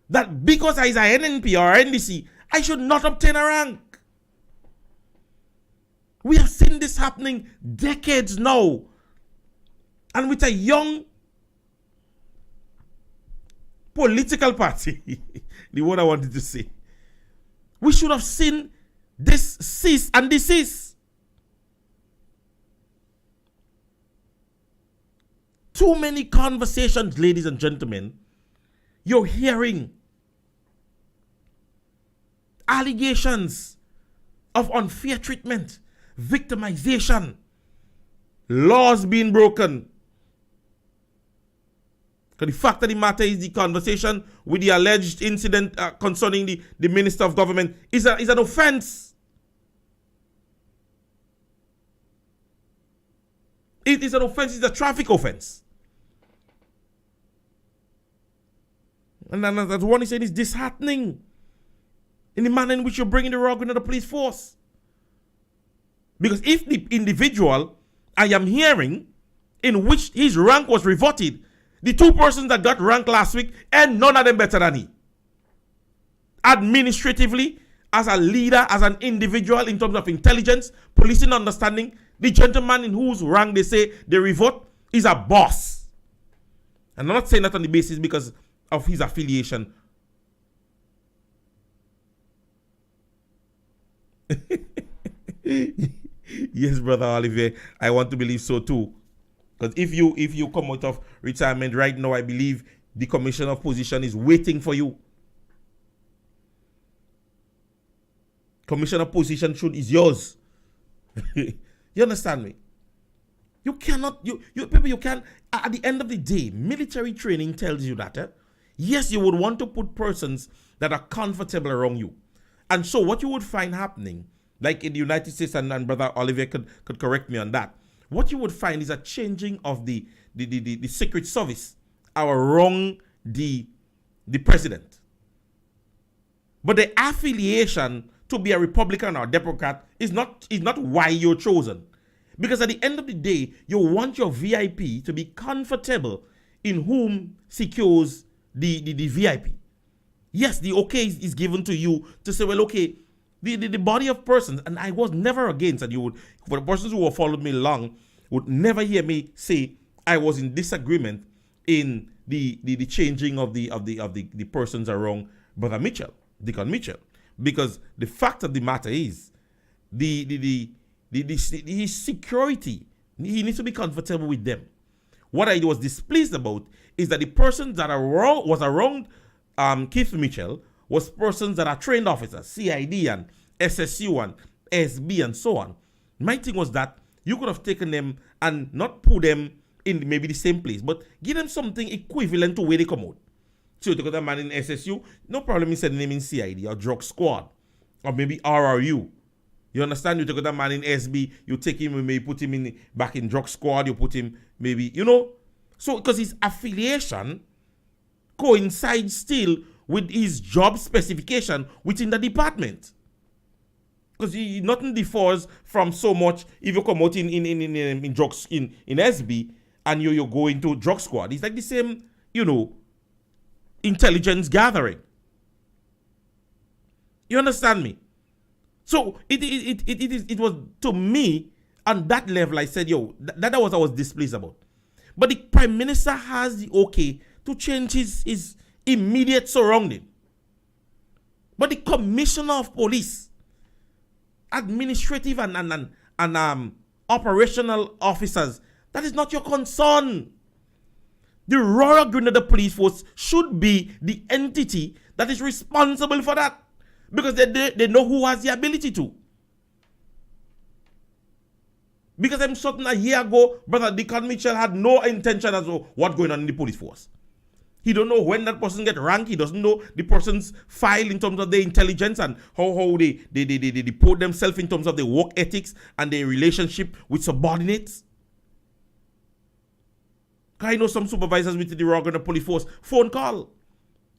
that because I is a NNP or NDC, I should not obtain a rank. We have seen this happening decades now. And with a young political party, the word I wanted to say, we should have seen this cease and desist. Too many conversations, ladies and gentlemen, you're hearing allegations of unfair treatment, victimization, laws being broken. Because the fact of the matter is the conversation with the alleged incident concerning the Minister of Government is an offense. It is an offense, it's a traffic offense. And then that's one is saying is disheartening in the manner in which you're bringing the rug into the police force. Because if the individual I am hearing in which his rank was reverted, the two persons that got rank last week, and none of them better than he. Administratively, as a leader, as an individual in terms of intelligence, policing understanding, the gentleman in whose rank they say they revert is a boss. And I'm not saying that on the basis because of his affiliation. Yes, Brother Olivier, I want to believe so too. Because if you come out of retirement right now, I believe the commissioner of position is waiting for you. Commissioner position is yours. You understand me? You cannot, people, you can, at the end of the day, military training tells you that, yes, you would want to put persons that are comfortable around you. And so what you would find happening, like in the United States, and Brother Olivier could correct me on that, what you would find is a changing of the Secret Service around the president. But the affiliation to be a Republican or Democrat is not why you're chosen. Because at the end of the day, you want your VIP to be comfortable in whom secures the VIP. Yes, the okay is given to you to say, well, okay, the body of persons, and I was never against, and you would, for the persons who have followed me long, would never hear me say I was in disagreement in the changing of the persons around Brother Mitchell, Deacon Mitchell. Because the fact of the matter is, his security, he needs to be comfortable with them. What I was displeased about is that the persons that was around Keith Mitchell was persons that are trained officers, CID and SSU and SB and so on. My thing was that you could have taken them and not put them in maybe the same place, but give them something equivalent to where they come out. So you take a man in SSU, no problem in sending him in CID or drug squad or maybe RRU. You understand? You take a man in SB, you take him and maybe put him back in drug squad, you put him maybe, So because his affiliation coincides still with his job specification within the department. Because nothing differs from so much if you come out in drugs in SB and you go into drug squad. It's like the same, intelligence gathering. You understand me? So it was, to me, on that level, I said, that was what I was displeased about. But the Prime Minister has the okay to change his immediate surrounding. But the Commissioner of Police, administrative and operational officers, that is not your concern. The Royal Grenada Police Force should be the entity that is responsible for that. Because they know who has the ability to. Because I'm certain a year ago, Brother Deacon Mitchell had no intention as to what's going on in the police force. He don't know when that person get ranked. He doesn't know the person's file in terms of their intelligence and how they deport themselves in terms of their work ethics and their relationship with subordinates. I know some supervisors within the Rogan the police force. Phone call.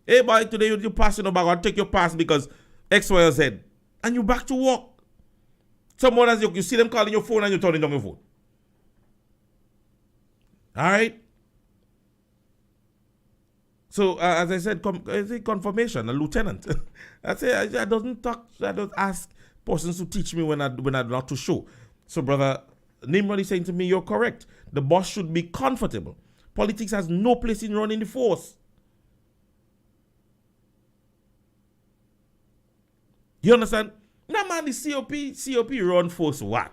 Hey boy, today you're passing over, I'll take your pass because X, Y, or Z. And you back to work. Some others, you see them calling your phone and you're turning down your phone. Alright? So, as I said, confirmation, a lieutenant. I don't ask persons to teach me when I'm not to show. So, brother, Nimrod is saying to me, you're correct. The boss should be comfortable. Politics has no place in running the force. You understand? Now, man, the COP run force what?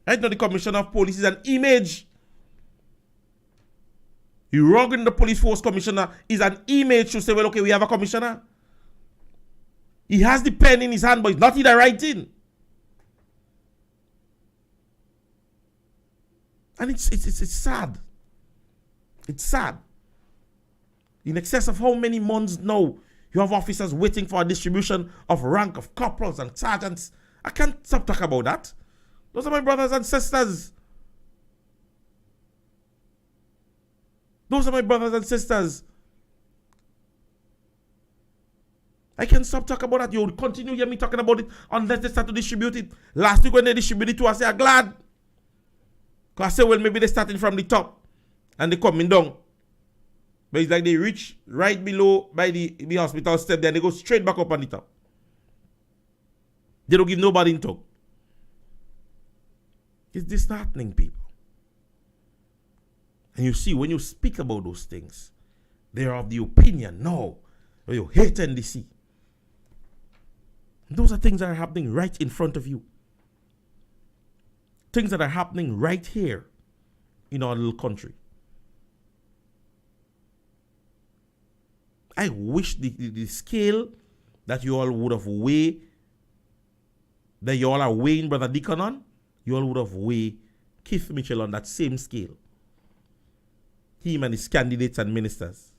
Right now, the commissioner of police is an image. You Rogan, the police force commissioner, is an image to say, well, okay, we have a commissioner. He has the pen in his hand, but it's not either writing. And it's sad. It's sad. In excess of how many months now you have officers waiting for a distribution of rank of corporals and sergeants. I can't stop talking about that. Those are my brothers and sisters. Those are my brothers and sisters. I can't stop talking about that. You'll continue to hear me talking about it unless they start to distribute it. Last week when they distributed it to us, I say, I'm glad. Because I say, well, maybe they're starting from the top and they're coming down. But it's like they reach right below by the hospital step, then they go straight back up on the top. They don't give nobody in talk. It's disheartening, people. And you see, when you speak about those things, they are of the opinion, no, or you hate NDC. Those are things that are happening right in front of you. Things that are happening right here in our little country. I wish the scale that you all would have weighed, that you all are weighing Brother Deacon on, you all would have weighed Keith Mitchell on that same scale. Him and his candidates and ministers.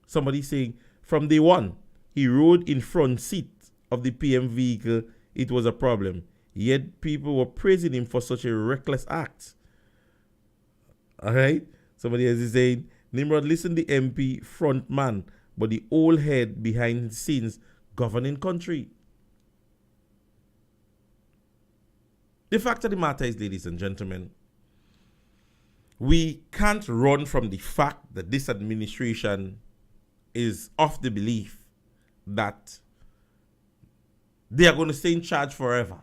Somebody saying, from day one, he rode in front seat of the PM vehicle. It was a problem. Yet people were praising him for such a reckless act. All right? Somebody else is saying, Nimrod, listen the MP front man, but the old head behind the scenes governing country. The fact of the matter is, ladies and gentlemen, we can't run from the fact that this administration is of the belief that they are going to stay in charge forever.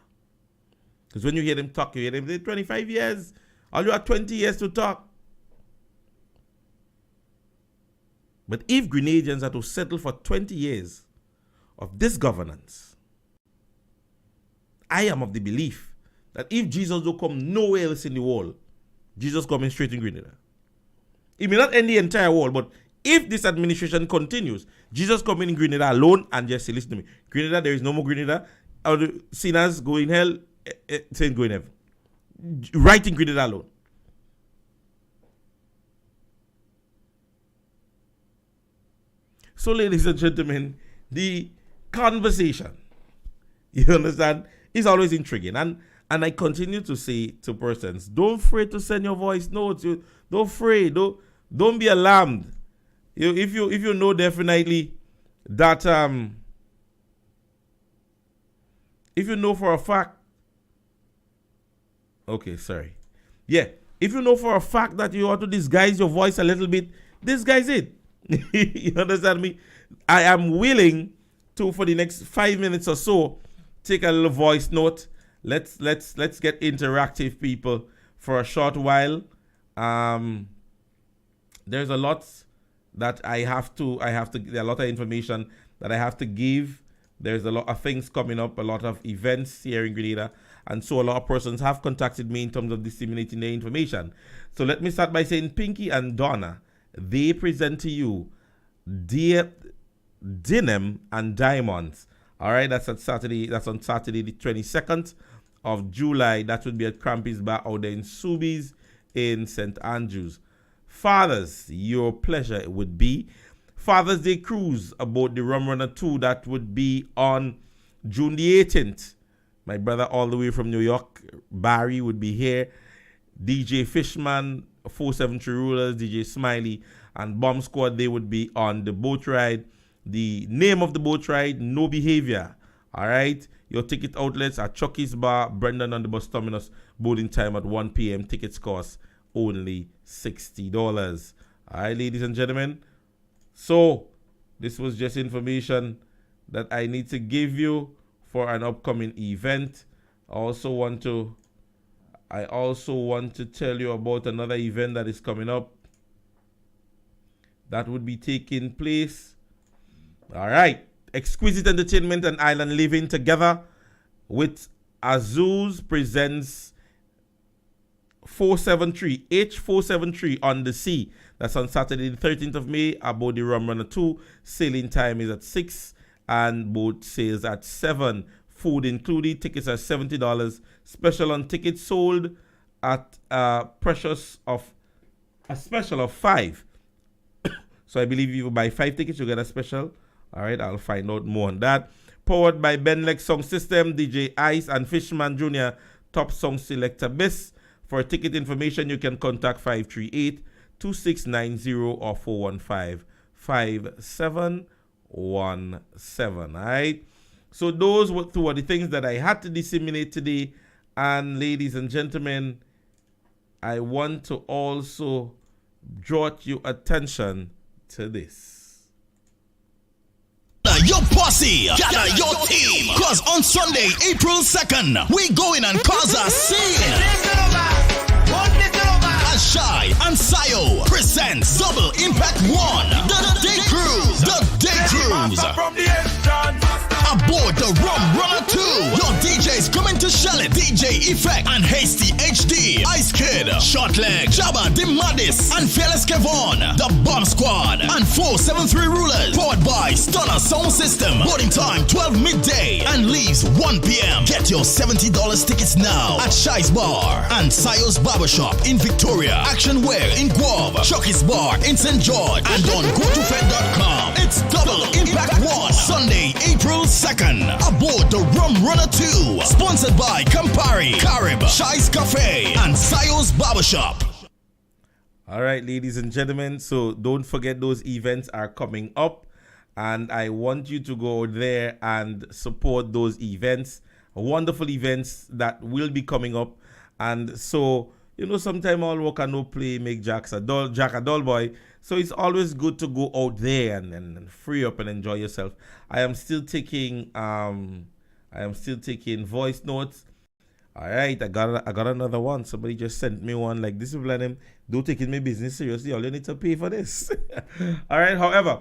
Because when you hear them talk, you hear them say 25 years, all you have 20 years to talk. But if Grenadians are to settle for 20 years of this governance, I am of the belief that if Jesus will come nowhere else in the world, Jesus coming straight in Grenada. It may not end the entire world, but if this administration continues, Jesus coming in Grenada alone and just say, listen to me, Grenada, there is no more Grenada. Or the sinners go in hell, saints go in heaven. Right in Grenada alone. So, ladies and gentlemen, the conversation, you understand, is always intriguing. And I continue to say to persons, don't afraid to send your voice notes. Don't afraid. Don't be alarmed. If you know definitely that if you know for a fact, okay, sorry. Yeah, if you know for a fact that you ought to disguise your voice a little bit, disguise it. You understand me? I am willing to, for the next 5 minutes or so, take a little voice note. Let's get interactive, people, for a short while. There's a lot that I have to there are a lot of information that I have to give. There's a lot of things coming up, a lot of events here in Grenada, and so a lot of persons have contacted me in terms of disseminating their information. So let me start by saying Pinky and Donna, they present to you Dear Denim and Diamonds. All right, that's on Saturday the 22nd of July. That would be at Crampy's Bar out there in Subies in St. Andrews. Fathers, your pleasure it would be. Father's Day cruise aboard the Rum Runner 2, that would be on June the 18th. My brother all the way from New York, Barry, would be here. DJ Fishman, 473 Rulers, DJ Smiley, and Bomb Squad, they would be on the boat ride. The name of the boat ride, No Behavior. All right. Your ticket outlets are Chucky's Bar, Brendan on the Bus Terminus. Boarding time at 1 p.m. Tickets cost only $60. All right, ladies and gentlemen. So, this was just information that I need to give you for an upcoming event. I also want to tell you about another event that is coming up that would be taking place. All right. Exquisite Entertainment and Island Living together with Azuz presents 473, H473 on the Sea. That's on Saturday the 13th of May aboard the Rum Runner 2. Sailing time is at 6 and boat sails at 7. Food included. Tickets are $70. Special on tickets sold at a special of 5. So I believe if you buy 5 tickets, you get a special. All right, I'll find out more on that. Powered by Benlex Sound System, DJ Ice and Fishman Jr., Top Song Selector Biss. For ticket information, you can contact 538-2690 or 415-5717. All right. So those were two of the things that I had to disseminate today. And ladies and gentlemen, I want to also draw your attention to this. Your posse, gather your team, cause on Sunday, April 2nd, we go in and cause a scene. Ashai and Sayo presents Double Impact 1, the Day Cruise, aboard the Rum Runner 2. Your DJs coming to Charlotte, DJ Effect and Hasty HD, Ice Kid, Shortleg, Jabba, The Maddis, and Fearless Kevon, the Bomb Squad, and 473 Rulers, powered by Stunner Sound System. Boarding time 12 midday and leaves 1 p.m. Get your $70 tickets now at Shai's Bar and Sayo's Barbershop in Victoria, Action Wear in Guava, Chucky's Bar in St. George, and on GoToFed.com. It's Double Impact 1, Sunday, April 2nd, aboard the Rum Runner 2, sponsored by Campari, Carib, Shai's Cafe, and Sayo's Barbershop. All right, ladies and gentlemen, so don't forget those events are coming up, and I want you to go there and support those events, wonderful events that will be coming up. And so, you know, sometimes all work and no play make Jack a dull boy. So it's always good to go out there and free up and enjoy yourself. I am still taking voice notes. All right, I got another one. Somebody just sent me one like this. Don't take my business seriously. All you need to pay for this. All right. However,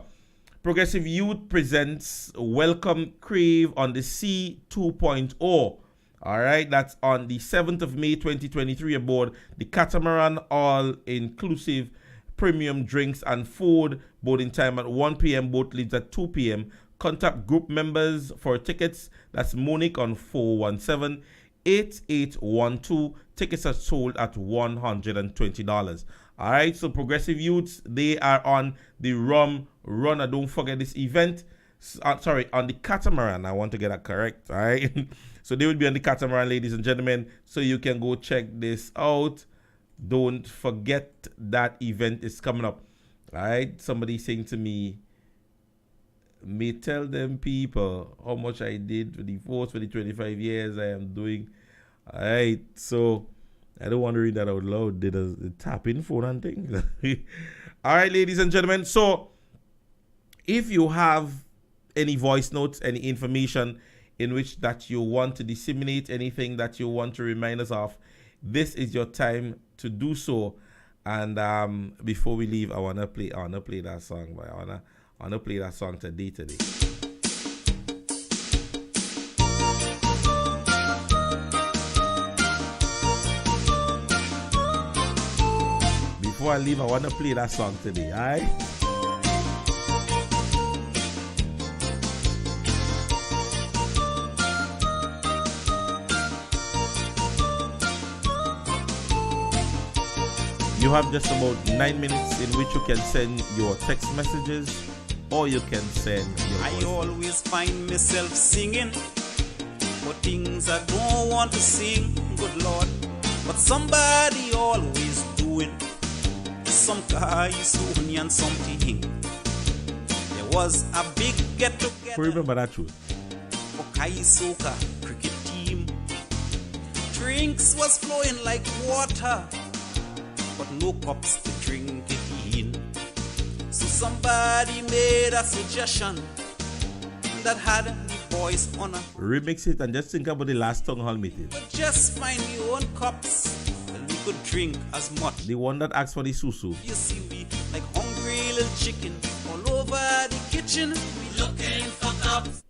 Progressive Youth presents Welcome Crave on the Sea 2.0. All right, that's on the 7th of May 2023 aboard the Catamaran, all inclusive premium drinks and food. Boarding time at 1 p.m. Boat leaves at 2 p.m. Contact group members for tickets. That's Monique on 417-8812. Tickets are sold at $120. All right, so Progressive Youths, they are on the Rum Runner. Don't forget this event. On the Catamaran. I want to get that correct. All right. So they will be on the Catamaran, ladies and gentlemen. So you can go check this out. Don't forget that event is coming up. All right. Somebody saying to me, may tell them people how much I did for the 25 years I am doing. All right. So I don't want to read that out loud. Did a tap-in phone and things. All right, ladies and gentlemen. So if you have any voice notes, any information in which that you want to disseminate, anything that you want to remind us of, this is your time to do so. And before we leave, I wanna play that song. But I wanna play that song today. Before I leave, I wanna play that song today. All right. You have just about 9 minutes in which you can send your text messages or you can send your voice. I always find myself singing for things I don't want to sing, good Lord. But somebody always doing some guy soon and something. There was a big get-together. Remember that truth. For Kaisoka cricket team. Drinks was flowing like water, but no cups to drink it in. So somebody made a suggestion that had the boys on a remix it and just think about the last town hall meeting. but just find your own cups and we could drink as much. The one that asked for the susu. You see we like hungry little chicken all over the kitchen. We looking for cups.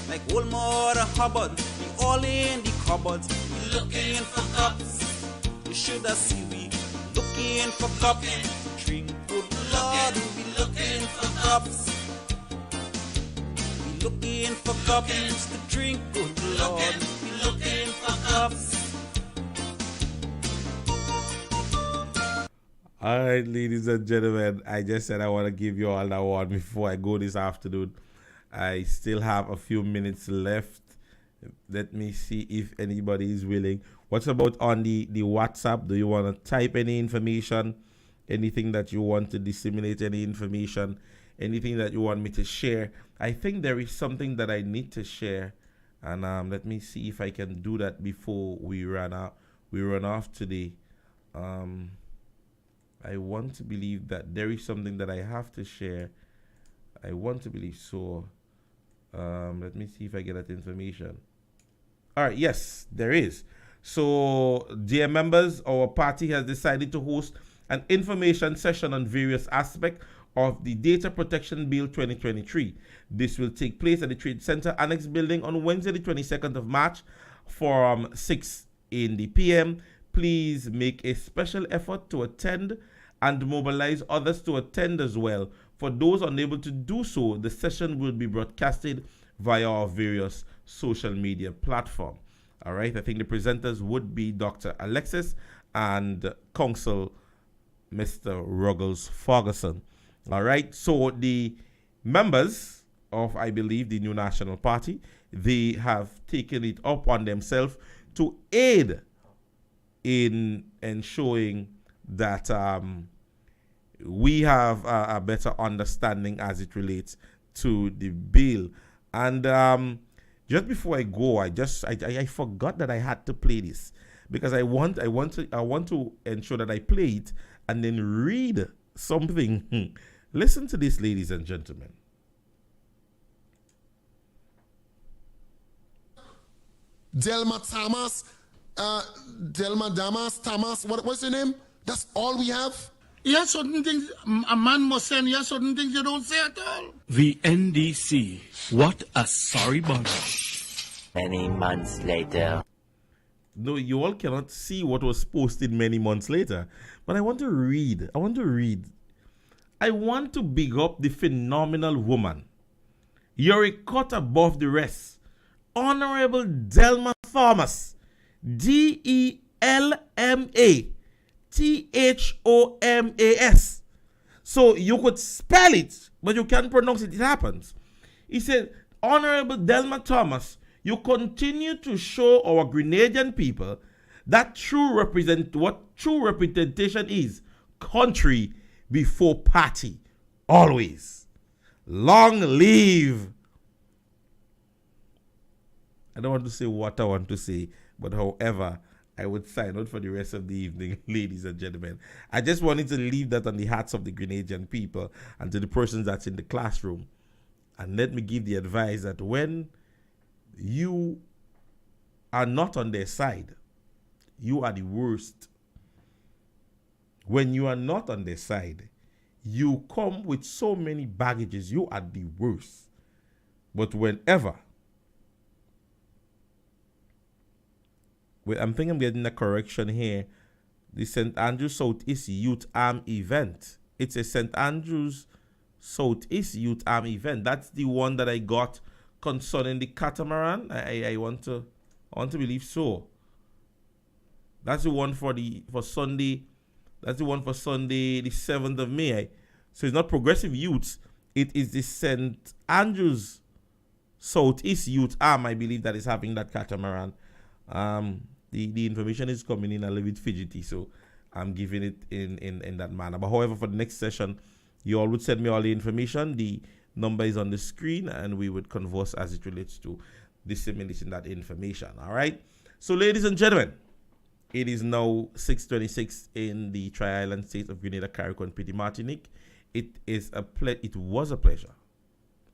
Like old Mother Hubbard, we all in the cupboard. We looking for cups. You should have seen we looking for cups to drink. Good Lord, we looking for cups. We looking for cups to drink. Good Lord, we looking for cups. All right, ladies and gentlemen, I just said I want to give you all that one before I go this afternoon. I still have a few minutes left. Let me see if anybody is willing. What's about on the WhatsApp? Do you want to type any information? Anything that you want to disseminate, any information? Anything that you want me to share? I think there is something that I need to share. And let me see if I can do that before we run off today. I want to believe that there is something that I have to share. I want to believe so. Let me see if I get that information. All right, yes, there is. So, dear members, our party has decided to host an information session on various aspects of the Data Protection Bill 2023. This will take place at the Trade Center Annex Building on Wednesday, the 22nd of March from 6 in the p.m. Please make a special effort to attend and mobilize others to attend as well. For those unable to do so, the session will be broadcasted via our various social media platforms. All right, I think the presenters would be Dr. Alexis and Council Mr. Ruggles Ferguson. All right, so the members of, I believe, the New National Party, they have taken it upon themselves to aid in ensuring that we have a better understanding as it relates to the bill. And just before I go, I forgot that I had to play this because I want to ensure that I play it and then read something. Listen to this, ladies and gentlemen. Delma Thomas, what's your name? That's all we have? Yes, certain things a man must say, and yes, certain things you don't say at all. The NDC, what a sorry bunch. Many months later. No, you all cannot see what was posted many months later. But I want to read. I want to big up the phenomenal woman. You're a cut above the rest. Honorable Delma Thomas. DELMA-THOMAS. So you could spell it, but you can't pronounce it. It happens. He said, Honorable Delma Thomas, you continue to show our Grenadian people that what true representation is. Country before party. Always. Long live. I don't want to say what I want to say, but however, I would sign out for the rest of the evening, ladies and gentlemen. I just wanted to leave that on the hearts of the Grenadian people and to the persons that's in the classroom. And let me give the advice that when you are not on their side, you are the worst. When you are not on their side, you come with so many baggages, you are the worst. But whenever, I think I'm getting a correction here, the St. Andrews Southeast Youth Arm event. It's a St. Andrews Southeast Youth Arm event. That's the one that I got concerning the catamaran. I want to believe so. That's the one for Sunday. That's the one for Sunday, the 7th of May. So it's not Progressive Youths. It is the St. Andrews Southeast Youth Arm, I believe, that is having that catamaran. The information is coming in a little bit fidgety, so I'm giving it in that manner. But however, for the next session, you all would send me all the information. The number is on the screen, and we would converse as it relates to disseminating that information. All right. So, ladies and gentlemen, it is now 6:26 in the Tri-Island states of Grenada, Carriacou, and Petite Martinique. It was a pleasure.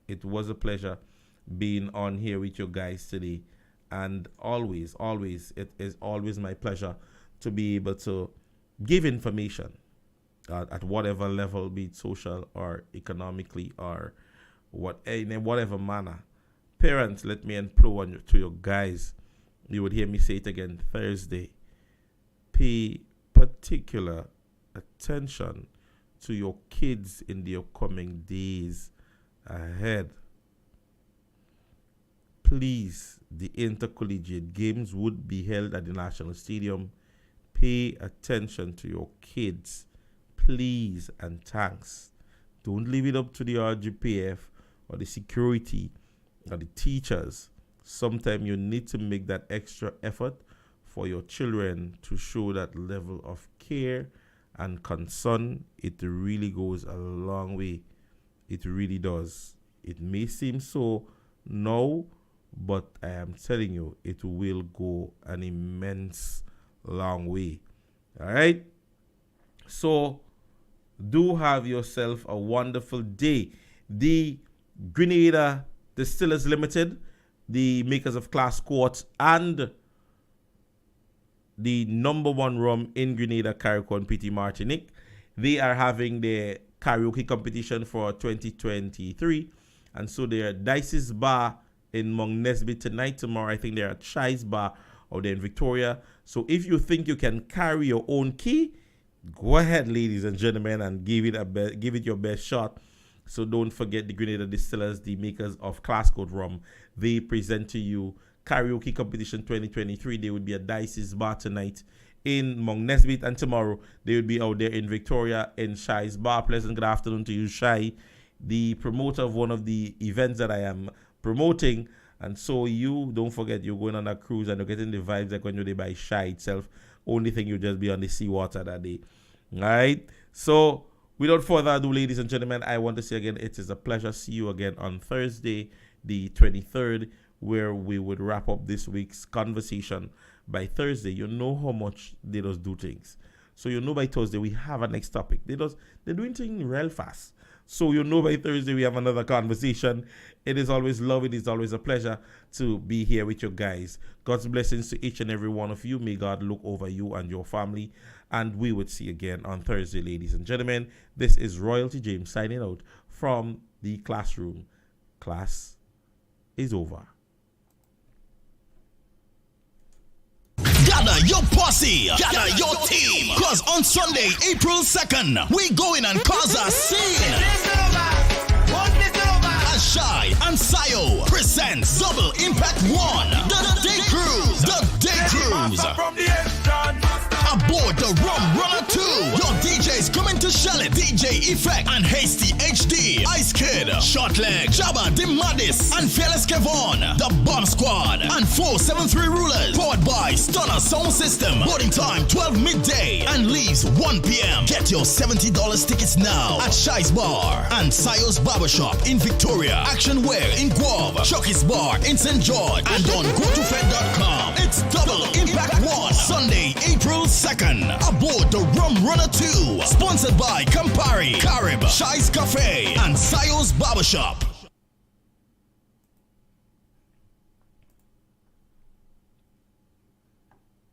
It was a pleasure being on here with you guys today, and always, it is always my pleasure to be able to give information at whatever level, be it social or economically or in whatever manner. Parents, let me implore to you guys. You would hear me say it again Thursday. Pay particular attention to your kids in the upcoming days ahead. Please, the intercollegiate games would be held at the National Stadium. Pay attention to your kids, please, and thanks. Don't leave it up to the RGPF or the security or the teachers. Sometimes you need to make that extra effort for your children to show that level of care and concern. It really goes a long way. It really does. It may seem so now, but I am telling you, it will go an immense long way. All right? So, do have yourself a wonderful day. The Grenada Distillers Limited, the makers of Class Court and the #1 rum in Grenada, Carriacou, and Petite Martinique, they are having their karaoke competition for 2023. And so they're at Dice's Bar in Mount Nesbitt tonight. Tomorrow, I think they're at Shy's Bar or they're in Victoria. So if you think you can carry your own key, go ahead, ladies and gentlemen, and give it your best shot. So don't forget the Grenada Distillers, the makers of Class Code Rum. They present to you Karaoke Competition 2023. They would be at Dice's Bar tonight in Mount Nesbitt, and tomorrow they would be out there in Victoria in Shy's Bar. Pleasant good afternoon to you, Shy, the promoter of one of the events that I am promoting. And so you don't forget, you're going on a cruise and you're getting the vibes like when you're there by Shy itself. Only thing, you'll just be on the seawater that day. All right. So without further ado, ladies and gentlemen, I want to say again, it is a pleasure. See you again on Thursday, the 23rd, where we would wrap up this week's conversation. By Thursday, you know how much they just do things. So you know by Thursday we have a next topic. They're doing things real fast. So you know by Thursday we have another conversation. It is always love. It is always a pleasure to be here with you guys. God's blessings to each and every one of you. May God look over you and your family. And we would see you again on Thursday, ladies and gentlemen. This is Royalty James signing out from the classroom. Class is over. Gather your posse, gather your team, cause on Sunday, April 2nd, we going and cause a scene. As Shy and Sayo presents Double Impact 1, the Day Cruise, aboard the Rum Runner 2, your DJs coming to Charlotte, DJ Effect and Hasty HD, Ice Kid, Shortleg, Jabba Dimadis, and Fearless Kevon, the Bomb Squad, and 473 Rulers, powered by Stunner Sound System. Boarding time 12 midday and leaves 1 p.m. Get your $70 tickets now at Shy's Bar and Sayo's Barbershop in Victoria, Action Wear in Guava, Chucky's Bar in St. George, and on GoToFed.com. It's Double Impact 1, Sunday, April 2nd, aboard the Rum Runner 2, sponsored by Campari, Carib, Shy's Cafe, and Sayo's Barbershop.